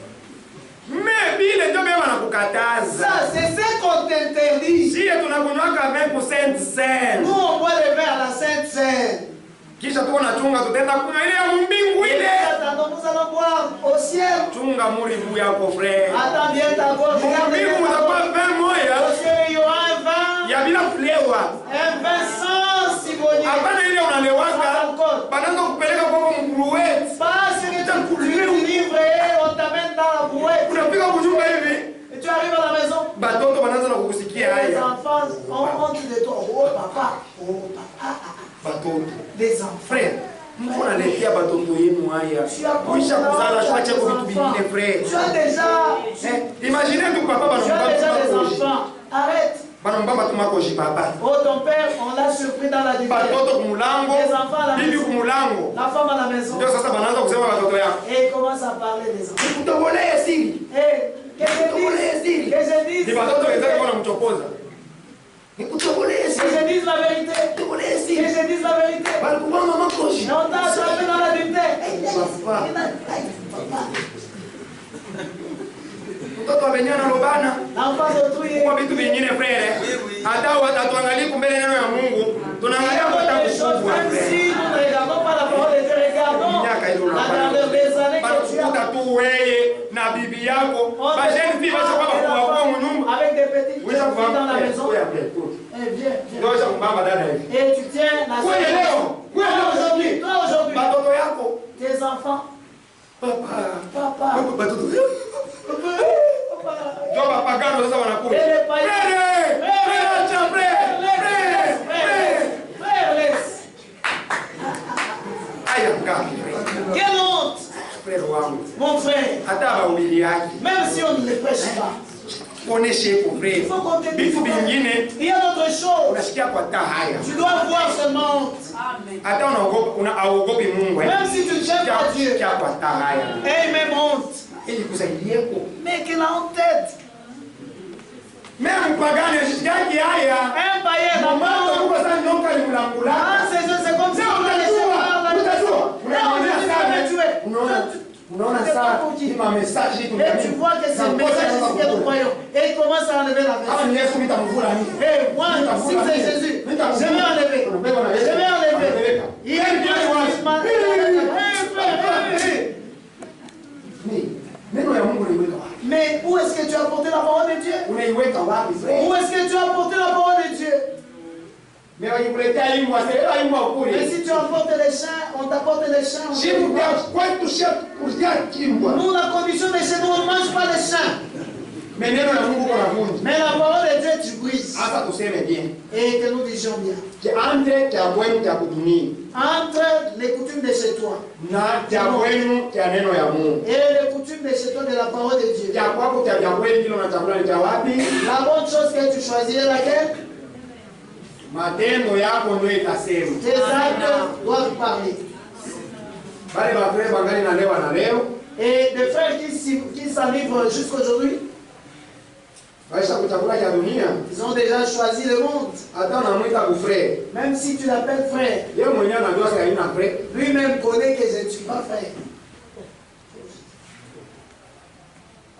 Mais bile ndio beba tukataza. Ça, c'est ce qu'on t'interdit. Sisi tunakunywaka vin ku Sainte Seine. Nous, on boit le vin à la Sainte Seine. Kisha tuko na chunga tutaenda kunywa ile ya mbingu ile. Attends, nous allons boire au ciel. Chunga muri yako frère. Attends bien ta gauche. Mbingu utakuwa vin moya. Au ciel, il y aura un vin. Ya bila kulewa. Un vin sans cigogner. Hapana ile unalewaka. Banaanza kupeleka kwa mkuruweti. Parce que tu livres et on t'amène dans la brouette. Unafika kuchunga hivi. Et tu arrives à la maison. Batoto banaanza na kukusikia Les haya. enfants, on dit de toi, oh papa, oh papa. Batoto. Les enfants. Frère, mko naletea batoto yenu haya. Kuisha kuzala shwache kwa vitu vingine frère. Tu as déjà. Imaginez tu papa Tu as déjà des enfants. Arrête. Banambamba tumakoji papa. Oh ton père, on l'a surpris dans la difficulté. Batoto kumulango. Les enfants à la Bibi maison. kumulango. La femme à la maison. Ndio sasa banaanza kusema batoto yako. Et il commence à parler des enfants. Kutobolea siri. Et que je dise. Que je dise. Ni batoto wenzake wanamchokoza. Nikutobolea Que siri. je dise la vérité. Kutobolea Que siri. je dise la vérité. Balikuwa mama koji. Et on t'a attrapé dans la vérité. Papa. Mtoto amenyana lobana. L'enfant d'autrui. Kwa vitu vingine frère. Hata watatuangalia kumbele neno ya Mungu. Tunaangalia kwa takukubwa Même frère. si nous ne regardons pas la parole de Dieu, regardons la grandeur des années que tu as. Banakukuta tu weye na bibi yako. Bajeni fi basha kwa kwa munyumba. Avec des petites Wewe filles dans la kwa maison. Eh, viens, viens. ndio kumbamba dada hivi. Et tu tiens la Wewe leo, wewe leo aujourd'hui. Toi aujourd'hui, Batoto yako. tes enfants. Papa. Papa. Batoto. Papa. Ndio mapagano sasa wanakuja. Et les païens. Frère, laisse. Aya ngapi? Quelle honte. Frère wangu. Mon frère, Hata bahubiri yake. même si on ne le prêche pas, Oneshe kwa il frère. faut qu'on te dise. Vitu vingine Il y a d'autres choses. unasikia kwa taa haya. Tu dois voir seulement. Hata unaogopi Mungu. Même si tu ne tiens pas Dieu. Kia kwa taa haya. Et même honte. Ili kusaidieko. Mais qu'il a en tête. Même mpagani yake haya. Un païen Mama là-bas. kwa sasa nyoka ni mlangula. Ah, c'est comme ça qu'on a laissé par la Unaona sana ima message hii et tu vois que c'est un message que nous croyons. Et il commence à enlever la kama main. ni Yesu nitamvula mimi. Et moi, si c'est Jésus, je vais enlever. Je vais enlever. Il est Neno ya Mungu liweka wapi? mais où est-ce que tu as porté la parole de Dieu? Unaiweka wapi frère? Où est-ce que tu as porté la parole de Dieu? Mais wakikuletea hii mwasema hii mwakuli. Et si tu emportes les chiens, on t'apporte les chiens. Shibu kwa kwetu shetu kuzia kimbwa. Nous, la condition de chez nous, on ne mange pas les chiens. Mais neno ya Mungu kuna vunja. Mais la parole de Dieu, tu brises. Hata tuseme bien. Et que nous disions bien. Kiante cha kwenu cha kudunia Entre les coutumes de chez toi na cha kwenu cha neno ya Mungu. et les coutumes de chez toi de la parole de Dieu. Cha kwako cha kwenu kile unachakula ni cha wapi? La bonne chose que tu choisis est laquelle? Matendo yako ndio itasema. Tes actes doivent parler. Bale bafrere bangali na leo Et des frères qui s'enivrent jusqu'aujourd'hui, baisha kuchakula cha dunia ils ont déjà choisi le monde. hata unamwita kufrere. Même si tu l'appelles frère, Yeye mwenyewe anajua sasa haina frere. lui-même connaît que je ne suis pas frère.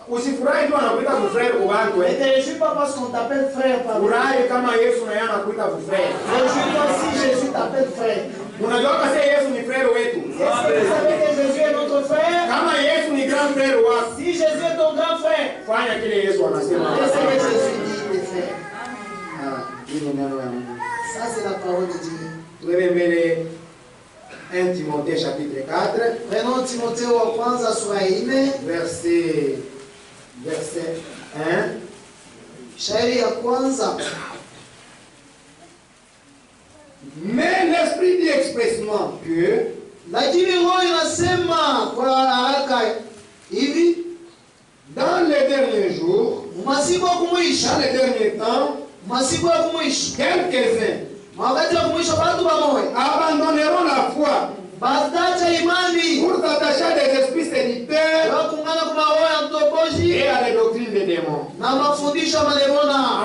Usifurahi tu anakuita kufrere kwa watu Ne te réjouis pas parce qu'on t'appelle frère par moi. Furahi kama Yesu na yeye anakuita kufrere. Réjouis-toi si Jésus t'appelle frère. Unajua kama Yesu ni frere wetu. Est-ce que vous savez que Jésus est notre frère? Kama Yesu ni grand frere wako, Si Jésus est ton grand frère, fanya kile Yesu anasema. qu'est-ce que Jésus dit de faire? Hii ni neno ya Mungu. Ça, c'est la parole de Dieu. Tuwe mbele 1 Timothée chapitre 4 Prenons Timothée wa kwanza sura 4, verset 1. shairi ya kwanza. Mais l'esprit dit expressement que Lakini roho inasema kwa haraka hivi, dans les derniers jours, masiku ya dans kumwisho, les derniers temps, masiku ya kumwisho, quelques-uns wakati wa kumwisho, watu pamoja abandonneront la foi batacha imani pour s'attacher à des esprits séditeurs wakungana kwa roho ya mtokozi et à des doctrines de démons. démons.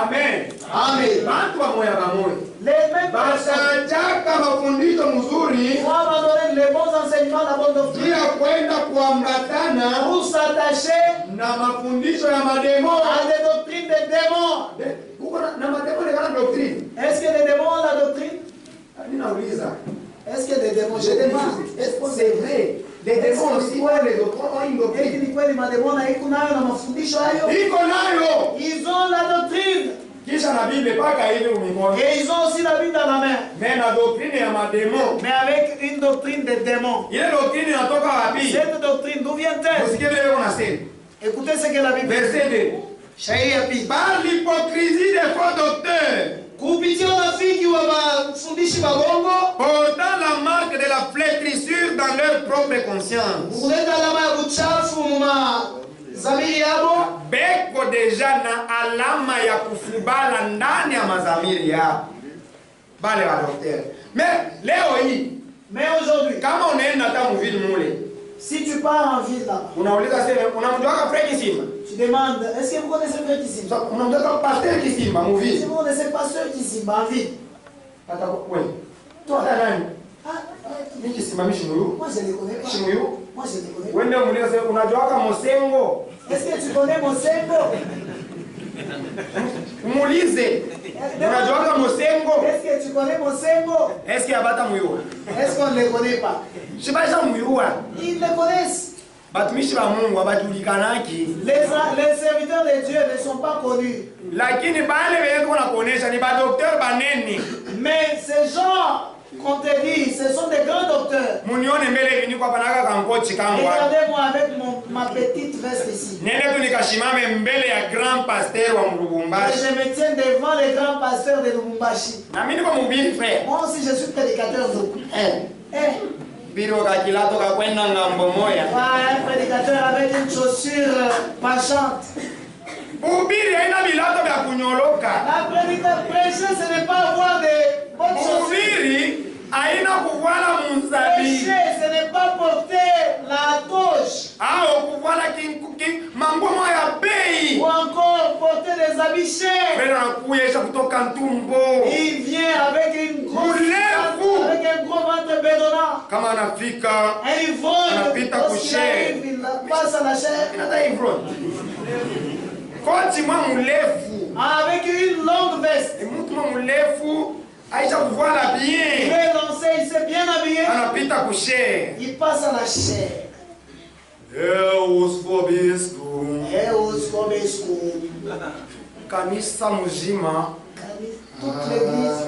Amen. Amen. Bantu wa moya bamoya. Les mêmes personnes Basajaka mafundisho mzuri vont abandonner les bons enseignements, la bonne doctrine, bila kwenda kuambatana pour s'attacher na mafundisho ya mademo. à des doctrines des démons. Kuko na mademo ni kana doctrine. Est-ce que les démons ont la doctrine? Ninauliza. Est-ce que les démons, je demande, est-ce que C'est vrai. Les démons aussi les autres ont une doctrine. eti ni kweli mademoni haiko nayo na mafundisho hayo? Iko nayo. Ils ont la doctrine. Kisha na Bible paka hivi umikono. Et ils ont aussi la Bible dans la main. Mais na doctrine ya mademo. Mais avec une doctrine des démons. Ile doctrine inatoka wapi? Cette doctrine, d'où vient-elle? Usikie leo unasema. Écoutez ce que la Bible dit. Verset 2. Shairi ya pili. Par l'hypocrisie des faux docteurs, Kupitia unafiki wa mafundishi mabongo, portant la marque de la flétrissure dans leur propre conscience. kuleta alama ya uchafu muma zamiri yabo, Beko deja na alama ya kufubala ndani ya mazamiri yao. Bale wa docteur. Mais leo hii mais aujourd'hui, kama unaenda hata mvili mule, si tu pars en ville là-bas, unauliza sema unamjua Fred Kisimba? tu demandes, est-ce que vous connaissez Frère Kisimba? Unamjua Pasteur Kisimba Si mvili? vous connaissez Pasteur Kisimba en ville, Hata wewe. Toi hata nani? ah, Mimi kisimamishi huyu. moi je ne les connais pas. Shimuyu. Moi je ne les connais pas. Wende umuliza sema unajua Mosengo? Est-ce que tu connais Mosengo? Umulize. Unajua Mosengo? Est-ce que tu connais Mosengo? Est-ce qu'il abata muyua? Est-ce qu'on ne les connaît pas? Shibaisha muyua. Ils les connaissent. Batumishi ba Mungu abajulikanaki. Les serviteurs de Dieu ne sont pas connus. Lakini bale wengi wanakuonesha ni ba docteur baneni. Mais ces gens qu'on te dit, ce sont des grands docteurs. Munione mbele hivi niko hapa naka kangochi kangu. Regardez-moi avec ma petite veste ici. Nene tu nikashimame mbele ya grand pasteur wa Et Lubumbashi. je me tiens devant les grands pasteurs de Lubumbashi. Na mimi niko mhubiri frère. Moi aussi, je suis prédicateur d'eau. Biro ka kilato ka kwenda ngambo moya. Un prédicateur avec une chaussure penchante. Mhubiri haina bilato vya kunyoloka. La prêcher, ce n'est pas avoir des bonnes chaussures. Mhubiri haina kuvala mzabibu. Prêcher, ce n'est pas porter la toche. Au kuvala manguo ya bei. Ou encore porter des habits chers. Frère anakuja kutoka Ntumbo. Il vient avec une grosse avec un gros ventre bédonnant. Kama anafika Un ivrogne, anapita lorsqu'il arrive, il passe à la chair. inata ivron. Koti mwa mrefu. Avec une longue veste. Mtu mwa mrefu aisha kuvala Il bien. est lancé, il s'est bien habillé. Anapita kushe. Il passe à la chair. Deus vobisco. Et os comesco. Kanisa mzima. Toute l'église.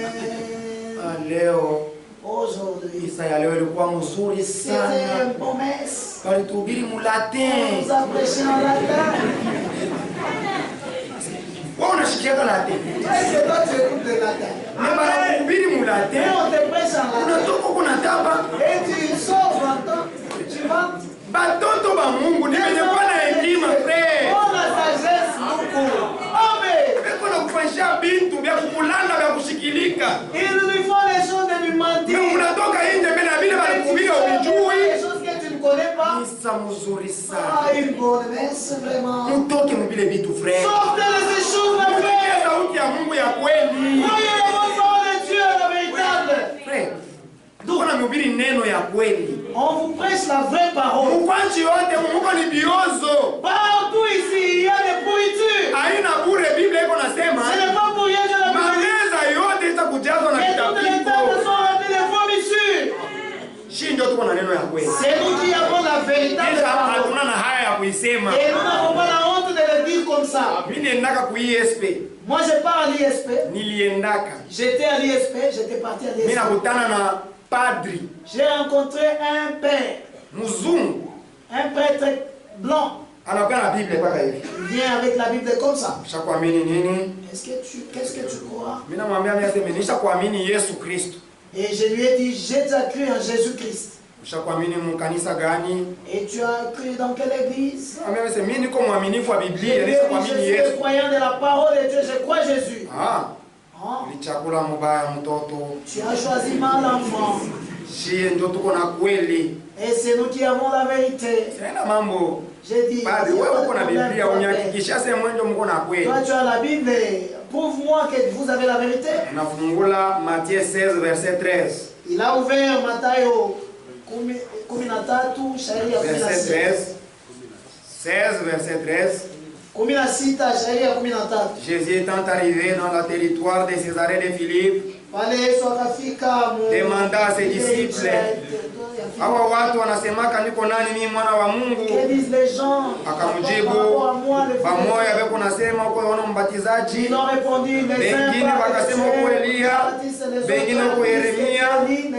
Amen. Leo Aujourd'hui, Isa ya leo ilikuwa mzuri c'était sana. une promesse. Walituhubiri On mulatin. nous a prêché en latin. Wewe unashikiaga latin. Est-ce que toi tu écoutes le latin? Mebana kuhubiri Et mulatin. on te prêche en latin. Unatoka kuna taba. Et tu sors maintenant. Tu vas. Batoto ba Mungu ni wenye kuwa na hekima frère. Oh la sagesse beaucoup. Amen. Eko na kufanyisha bintu vya kukulanda vya kushikilika. Il lui faut les choses de lui mentir. Na unatoka nje mbele ya vile walikuhubiri ubijui. Les choses que tu ne connais pas. Isa mzuri sana. Ah, une bonne messe, vraiment. Mtoke mbile vitu frère. Sortez de ces choses, ma Msikie frère. sauti ya Mungu ya kweli. Croyez la bonne parole de Dieu, la véritable. Frère, tuko na mhubiri neno ya kweli. On vous prêche la vraie parole. Mkwanchi yote Mungu ni biozo. Partout ici, il y a des pourritures. Haina bure Biblia iko Ce nasema. n'est pas pour rien que la Bible dit. Mameza yote itakujazwa na Et toutes les tables kitapiko. sont remplies de vomissures. Shi ndio tuko na neno ya kweli. C'est nous qui avons la véritable Kisha parole. hatuna na haya ya kuisema. Et nous n'avons pas la honte de le dire comme ça. Mimi niendaka ku ISP. Moi, je pars à l'ISP. Niliendaka. J'étais à l'ISP, j'étais parti à Mimi l'ISP. nakutana na padri J'ai rencontré un père, mzungu un prêtre blanc. anakuwa na Biblia paka hivi. Il vient avec la Bible comme ça. Ushakuamini nini? Qu'est-ce que tu crois? Mimi namwambia mimi aseme nishakuamini Yesu Kristo. Et je lui ai dit, j'ai déjà cru en Jésus-Christ. Ushakuamini mkanisa gani? Et tu as cru dans quelle église? Ambaye sema mimi niko mwaminifu wa Je lui Biblia, ai dit, je nishakuamini suis le Yesu. croyant de la parole de Dieu, je crois Jésus. Ah, Hein? ni chakula mbaya mtoto. Tu as choisi mal l'enfant. Shie ndio tuko na kweli. Et c'est nous qui avons la vérité. Sina mambo. J'ai dit, Bali wewe uko na Biblia unyakikisha sema ndio mko na kweli. toi tu as la Bible, prouve-moi que vous avez la vérité. Nafungula Matthieu 16 verset 13. Il a ouvert Mathayo 13 shairi ya 16. Verset 16 verset 13. 16 shairi ya 13. Jésus étant arrivé dans le territoire de Césarée de Philippe, Pale Yesu akafika demanda à ses disciples, hawa watu wanasemaka niko nani mimi mwana wa Mungu? Que disent les gens? Akamjibu, pamoja wako nasema uko wana mbatizaji, Ils ont répondu, les wengine wakasema uko Elia, wengine uko Yeremia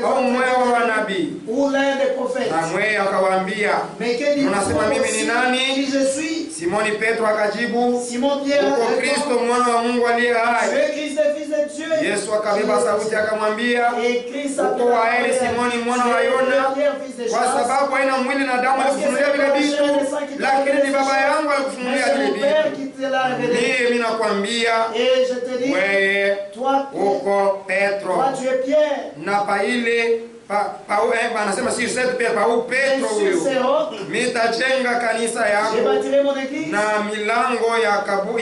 au mmoja wa manabii. ou l'un des prophètes. Na mmoja akawaambia, Mais que dit unasema mimi ni nani? Qui je suis? Simoni Petro akajibu, Simon Pierre uko Kristo mwana wa Mungu aliye hai. Tu es Christ, le Fils de Dieu. Yesu akabeba sauti akamwambia, Et Christ uko waheri Simoni mwana wa Yona, kwa sababu haina mwili na damu alikufunulia vile vitu, lakini ni Baba yangu alikufunulia vile vitu. Mimi nakwambia Et je te dis, wewe toi, uko Petro, toi tu es Pierre. na pa ile anasema si cette Petro, pa Petro Sur huyo ces rocs, mitajenga kanisa je yangu, bâtirai mon église. na milango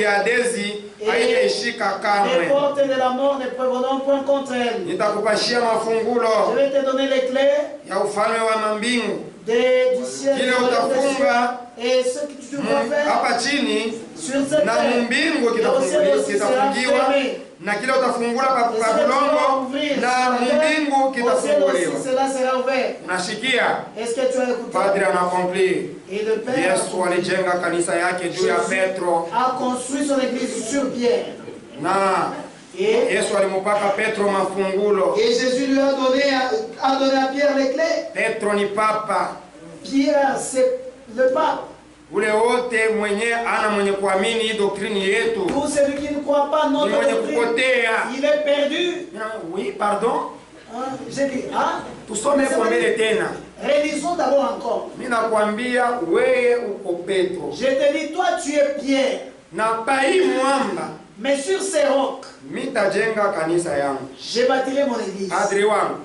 ya Hadesi haitaishika Les kamwe. portes de la mort ne prévaudront point contre elle. Nitakupashia Je mafungulo vais te donner les clés ya ufalme wa mambingu. du ciel Kile utafunga et ce que tu dois faire hapa chini sur cette na terre. mbingu Et au ciel aussi sera kitafungiwa, fermé. na kile utafungula pa Et ce que tu dois bulongo ouvrir na sur la mbingu terre, au ciel aussi kitafunguliwa. cela sera ouvert. Unashikia? Est-ce que tu as écouté? Padre anakompli. Et le Père Yesu alijenga kanisa yake juu ya Petro, a construit son église sur Pierre. na Et Yesu alimupaka Petro mafungulo. Jésus lui a donné à Pierre les clés. Petro ni papa. Pierre, c'est le pape. Ule wote mwenye kuamini hii doktrini yetu Tout celui qui ne croit pas ni notre mwenye doctrine, kupotea. il est perdu. Oui, pardon. Hein? J'ai dit, hein? Tusome kwa mbele tena. Relisons d'abord encore. Mimi nakwambia wewe uko Petro. Je te dis, toi tu es Pierre. Na pai mwamba Mais sur ces rocs, mitajenga kanisa yangu. je bâtirai mon église. Adri wangu,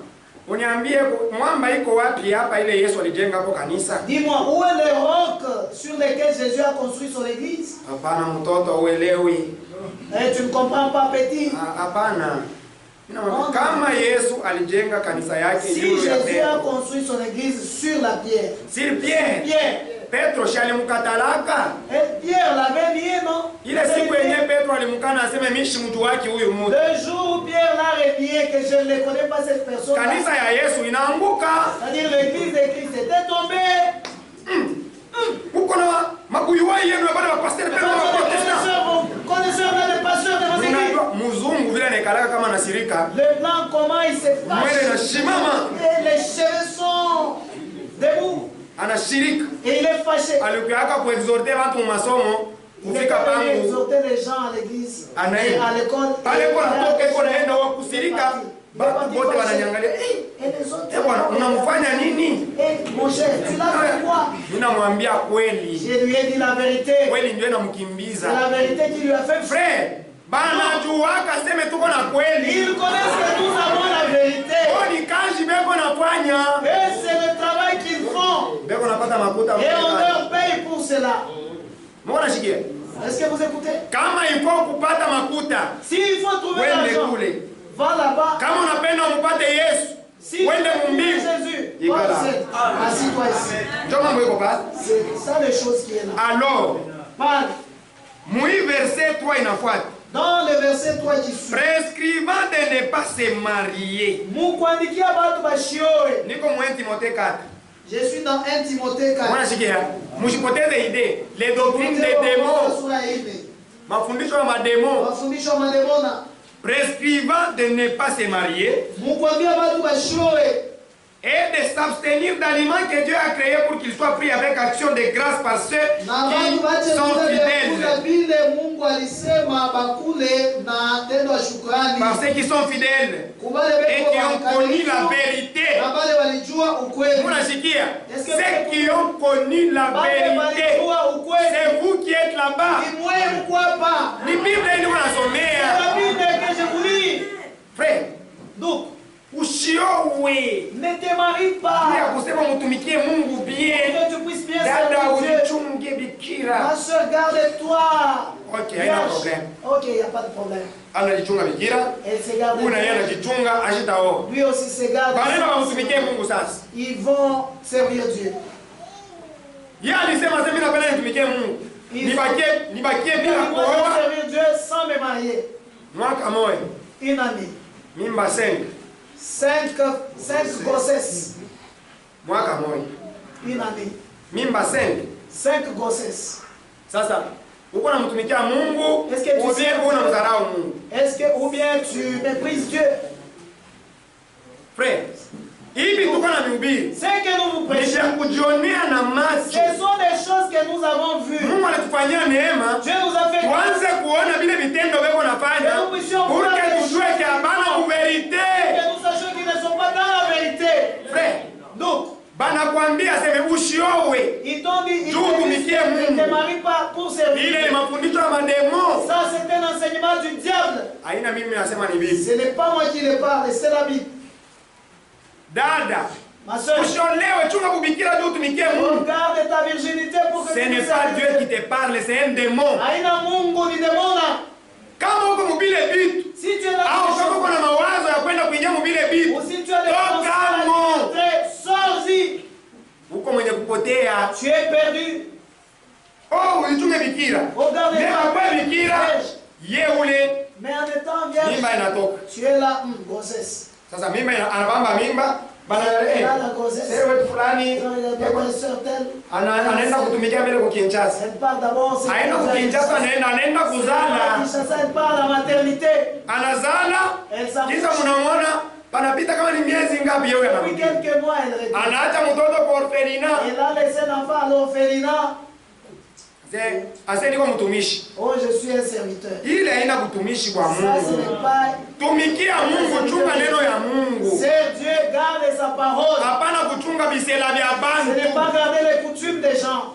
uniambie mwamba iko wapi hapa ile Yesu alijenga hapo kanisa? Dis-moi, où est le roc sur lequel Jésus a construit son église? Hapana mtoto, uelewi. Tu ne comprends pas, petit? Hapana. Kama Yesu alijenga kanisa yake Si juu ya Jésus a Petro. construit son église sur la pierre, Sur Pierre. Pierre, Petro shalimkatalaka. et Pierre l'avait nié, non? Ile siku yenye Petro alimkana aseme mishi mtu wake huyu mtu. Le jour où Pierre l'a renié, que je ne le connais pas cette personne, Kanisa ya Yesu inaanguka. c'est-à-dire l'église de Christ était tombée. Uko na makuyuwa yenu bado mapasteri pekee wa Protestant. Connaisseurs des pasteurs de vos églises. Unajua mzungu vile anakalaka kama nasirika. Le blanc, comment il se Mwele na fâche. shimama. Et les cheveux sont debout. Anashirika. Et il est fâché. Alikuaka kuexhorte watu masomo Il est kufika allé pangu. exhorter les gens à l'église et Anaenda. à l'école. Pale kwa natoka iko naenda wa kusirika. Wote wananiangalia. Et les autres. Eh bwana unamfanya nini? Et mon cher, tu l'as fait quoi? Ninamwambia kweli. Je lui ai dit la vérité. Kweli ndio C'est inamkimbiza. la vérité qui lui a fait frère. Frère, bana juaka seme tuko na kweli. Ils connaissent que nous avons la vérité. Oni kazi beko nafanya. Et c'est le travail qu'ils font. Beko napata makuta. Et on leur paye pour cela. Mbona shikia? Est-ce que vous écoutez? Kama ifo kupata makuta, S'il faut trouver wende l'argent, kule. va là-bas. Kama unapenda upate Yesu, Si tu wende veux trouver mumbingu. Jésus, Iko va là. assis-toi ici. Ndio mambo iko pale. C'est ça les choses qui est là. Alors, Parle. mui verset 3 inafuata. Dans le verset 3 qui suit. Prescrivant de ne pas se marier. Mukuandikia batu bashioe. Niko mwe Timothée 4. Je suis dans 1 Timothée 4. Mbona shikia? Msipoteze idee. Les doctrines des démons. Sura ile. Mafundisho ya mademo. Mafundisho ya mademona. Prescrivant de ne pas se marier Mukuambia batu bashioe. et de s'abstenir d'aliments que Dieu a créés pour qu'ils soient pris avec action de grâce par ceux Na batu qui bache sont kula fidèles. vile Mungu alisema bakule na tendo wa shukrani. Par ceux qui sont fidèles Kubale et beko qui ont connu la wakamilifu, vérité. na bale walijua ukweli. Munasikia? Ceux qui ont connu la Bale vérité. walijua ukweli. C'est vous qui êtes là-bas. Ni mwe mkwapa. Ni Bible ni C'est unasomea. la Bible que je vous lis. Frère, Donc, Usiowe. Ne te marie pas. Ya kusema mtumikie Mungu bien. Que tu puisses bien Dada servir Dieu. ulichunge bikira. Ma soeur, garde-toi. Ok, il n'y a pas de problème. Ok, il n'y a pas de problème. Anajichunga bikira. Elle se garde. Una yeye anajichunga ashitao. Lui aussi se garde. Baneno mtumikie Mungu sasa. Ils vont servir Dieu. Yeye alisema sasa mimi napenda nitumikie Mungu. Nibakie bila Moi, je kuoa. vais servir Dieu sans me marier. Mwaka moja. Une année. Mimba 5. 5 grossesses. Mwaka moja. Une année. Mimba 5. 5 grossesses. Sasa uko namtumikia Mungu, Est-ce que tu sais unamdharau Mungu. Est-ce que ou bien tu méprises Dieu? Frère, hivi tuko na mhubiri. Ce que nous vous prêchons, Nisha kujionea na macho. ce sont des choses que nous avons vues. Mungu alitufanyia neema. Dieu nous a fait Tuanze kuona vile vitendo veko nafanya. Que nous puissions Pour voir que les tujue choses. que habana uverite. que nous sachions qu'ils ne sont pas dans la vérité. Frère, Donc, banakwambia sema usiowe. ils t'ont dit, ils Juu te tumikie disent que Mungu. ne te marie pas pour servir. Ile ni mafundisho ya mademo. Ça, c'est un enseignement du diable. Haina mimi nasema ni bibi. Ce n'est pas moi qui le parle, c'est la Bible. Dada, Ma soeur, usiolewe chunga kubikira juu tumikie Mungu. regarde ta virginité pour que Ce tu n'est puisses pas servir. Dieu qui te parle, c'est un démon. Haina Mungu ni demona. Kama uko mubile vitu Si tu es là, au kama uko na mawazo ya kwenda kuingia mubile vitu, ou si tu as des toka pensées mo. à l'identité, sors-y. Uko mwenye kupotea. Tu es perdu. Oh, ulichunge bikira. Regarde Nema kwa bikira, ye ule Mais en étant vierge, mimba inatoka. tu es là, grossesse. Sasa mimba anabamba mimba, bana Là, la grossesse. wewe fulani anaenda kutumikia mbele kwa Kinshasa. Elle part d'abord, c'est Aenda kwa Kinshasa anaenda kuzala. elle part à la maternité. Anazala, Elle s'en kisha mnaona panapita kama ni miezi ngapi yeye Depuis anakuja. quelques mois, elle retourne. Anaacha mtoto kwa orphelinat. Elle a laissé l'enfant à l'orphelinat. Ase niko mtumishi. Oh, je suis un serviteur. Ile haina kutumishi kwa Ça, ce Mungu. n'est pas. Tumikia Mungu, chunga neno ya Mungu. C'est Dieu, garde sa parole. Hapana kuchunga bisela vya Ce n'est bantu. pas garder les coutumes des gens.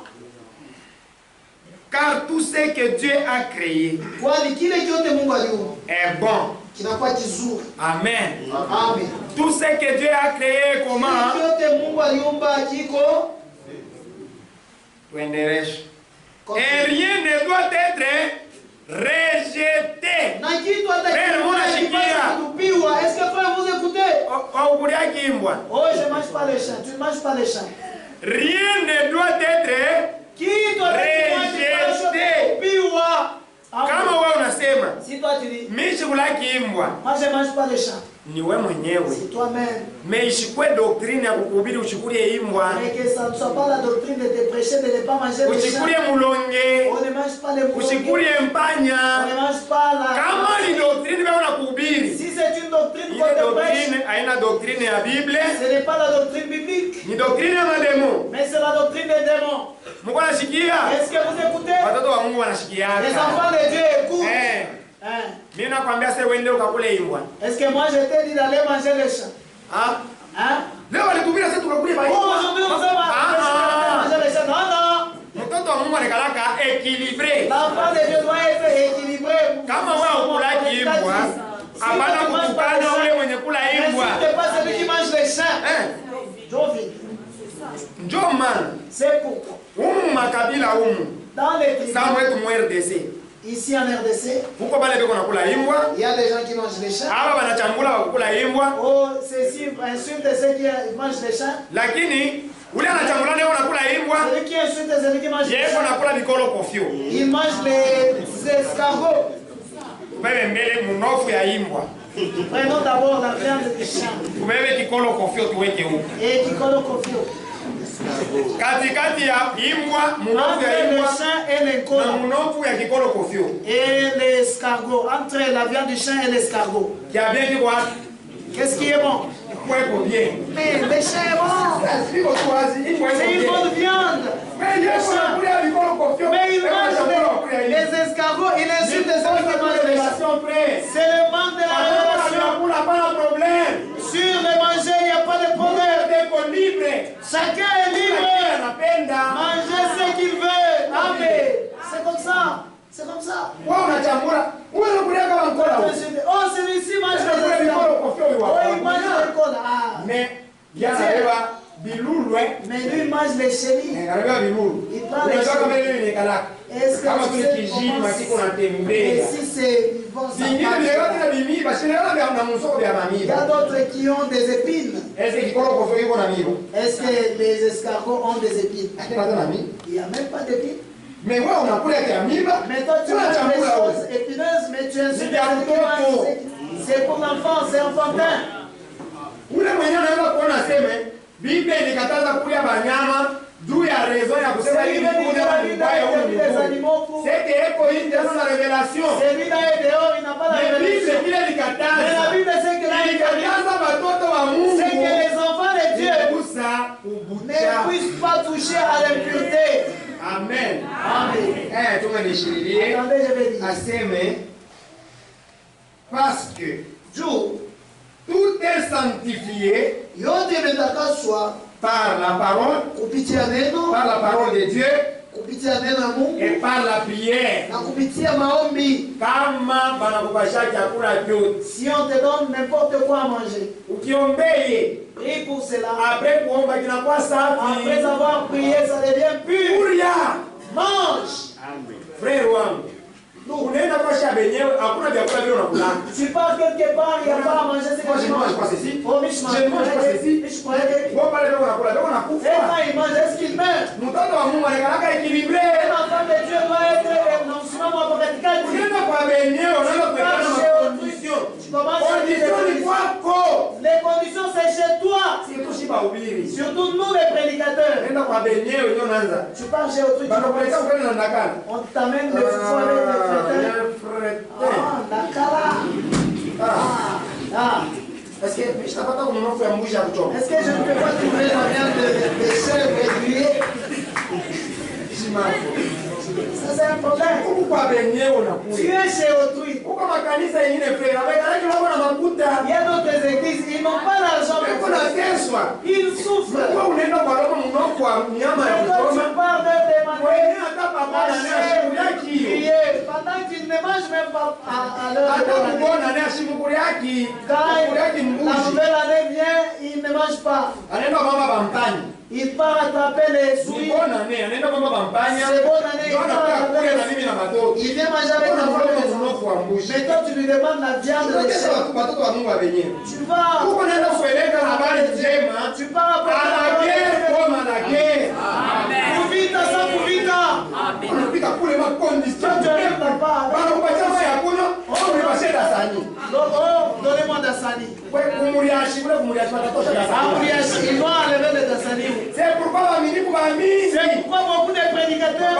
Car tout ce que Dieu a créé Kwani kile kyote Mungu aliumba est bon. kinakuwa kizuri. Amen. Amen. Tout ce que Dieu a créé comment? Kile kyote Mungu aliumba kiko. Tuendeleshe. Et rien ne doit être rejeté. Na kitu hata Frère, mbona shikia? kutupiwa. Est-ce que frère vous écoutez? Au kulia kimbwa. Oh, je ne mange pas les champs. Tu ne manges pas les champs. Rien ne doit être Kitu hata rejeté. kutupiwa. Kama wewe unasema Si toi tu dis, mishi kula kimbwa, moi je ne mange pas les champs. ni wewe mwenyewe. C'est toi-même. Mais ishikwe doctrine ya kukuhubiri ushukulie imbwa. Mais que ça ne soit pas la doctrine de te prêcher de ne pas manger les champs. Usikulie mulonge. On ne mange pas les moutons. Usikulie On mpanya. ne mange pas la. Kama ni doctrine wewe unakuhubiri. Si c'est une doctrine qu'on Ile te prêche, doctrine haina doctrine ya Bible, ce n'est pas la doctrine biblique, ni doctrine ya mademo. mais c'est la doctrine des démons. Mungu anashikia. Est-ce que vous écoutez? Watoto wa Mungu Les wanashikiaka. enfants de Dieu écoutent. Hein? Mimi nakwambia sasa uende ukakule imbwa. Est-ce que moi je t'ai dit d'aller manger les champs? Ah? Hein? Leo walituhubiri sasa tukakule Oh, imbwa. aujourd'hui on va manger les champs. Non, non. Mtoto wa Mungu anakalaka équilibré. L'enfant de Dieu doit être équilibré. Kama wewe ukula imbwa, hapana kutukana ule mwenye kula Mais imbwa. si tu pas celui qui mange les champs. Jovi. Njoo man. C'est pourquoi. Makabila Dans les tribus, Samu wetu mu RDC. ici en RDC, Huko bale beko nakula imbwa. il y a des gens qui mangent les champs. Hapa banachangula wakukula imbwa. Oh, ceci insulte ceux qui mangent les champs. Lakini ule anachangula leo nakula imbwa. Celui qui insulte celui qui mange les Yeye champs. nakula bikolo kofio. Il mange les escargots. Ubebe mbele munofu ya imbwa. Prenons d'abord la viande du champ. Ubebe kikolo kofio tuweke huko. Et qui colle au confio. Katikati ya imbwa, munofu Entre ya le imbwa champ et les na colons. munofu ya kikolo kofio. Et l'escargot. Entre la viande du champ et l'escargot. Kia bien kiko wapi? Qu'est-ce qui est bon? Kweko bien. Mais le champ est bon. Siko tu wazi, imbwa iko C'est une bien. bonne viande. Mais Yesu anakulia bikolo kofio. Mais il Eko mange chakula wakulia imbwa. les escargots. Il insulte celui qui mange les champs. C'est le manque de la révélation. Sur le manger, il n'y a pas de problème. Chacun est libre. Manger ce qu'il veut. Amen. C'est comme ça. C'est comme ça. Oh, celui-ci mange les escargots. Oh, il mange les Mais il y a Mais lui mange les chenilles. Il prend les chenilles. Est-ce que tu sais et si c'est vivant, ça passe. Il y a d'autres qui ont des épines. Est-ce que les escargots ont des épines? Il n'y a même pas d'épines. Mais ouais, on a pour les amis. Mais toi, tu manges des choses épineuses, mais tu insultes. C'est pour l'enfant, c'est enfantin. Bible ilikataza kula banyama juu ya raison ya kusema hivi kuna mbaya huko. C'est que eko hii ndio la révélation. Celui-là est dehors, il n'a pas la révélation. Bible ilikataza. Mais la Bible c'est que ilikataza watoto wa Mungu. C'est que les enfants de Dieu ne puissent pas toucher à l'impureté. Amen. Amen. Tumenishirie. Attendez, je vais dire. Aseme parce que tout est sanctifié par la parole de Dieu et par la prière. Si on te donne n'importe quoi à manger, prie pour cela. Après avoir prié, ça devient pur. Mange. Frère wangu, tu pars quelque part, il n'y a pas à manger. Moi je mange pas ceci. Je ne mange pas ceci. Et quand il mange, est-ce qu'il meurt? L'enfant de Dieu doit être les conditions, c'est chez toi. Surtout nous les prédicateurs. Tu pars chez autrui. On t'amène le fou avec le Est-ce que je ne peux pas trouver la viande de chèvre grillée? Ça c'est un problème. Tu es chez autrui. Il y a d'autres églises, ils n'ont pas l'argent. Ils souffrent. Quand tu parles de demander pendant qu'ils ne mangent même pas à l'heure. Quand la nouvelle année vient, ils ne mangent pas. Il part attraper les fruits. C'est bonne année, il part attraper les fruits. Il vient manger avec la famille. Mais toi tu lui demandes la viande de chèvre. Tu vas. Tu pars après la guerre. Pour vite, ça pour vite. Donnez-moi Dasani. Ils vont enlever le Dasani. C'est pourquoi beaucoup de prédicateurs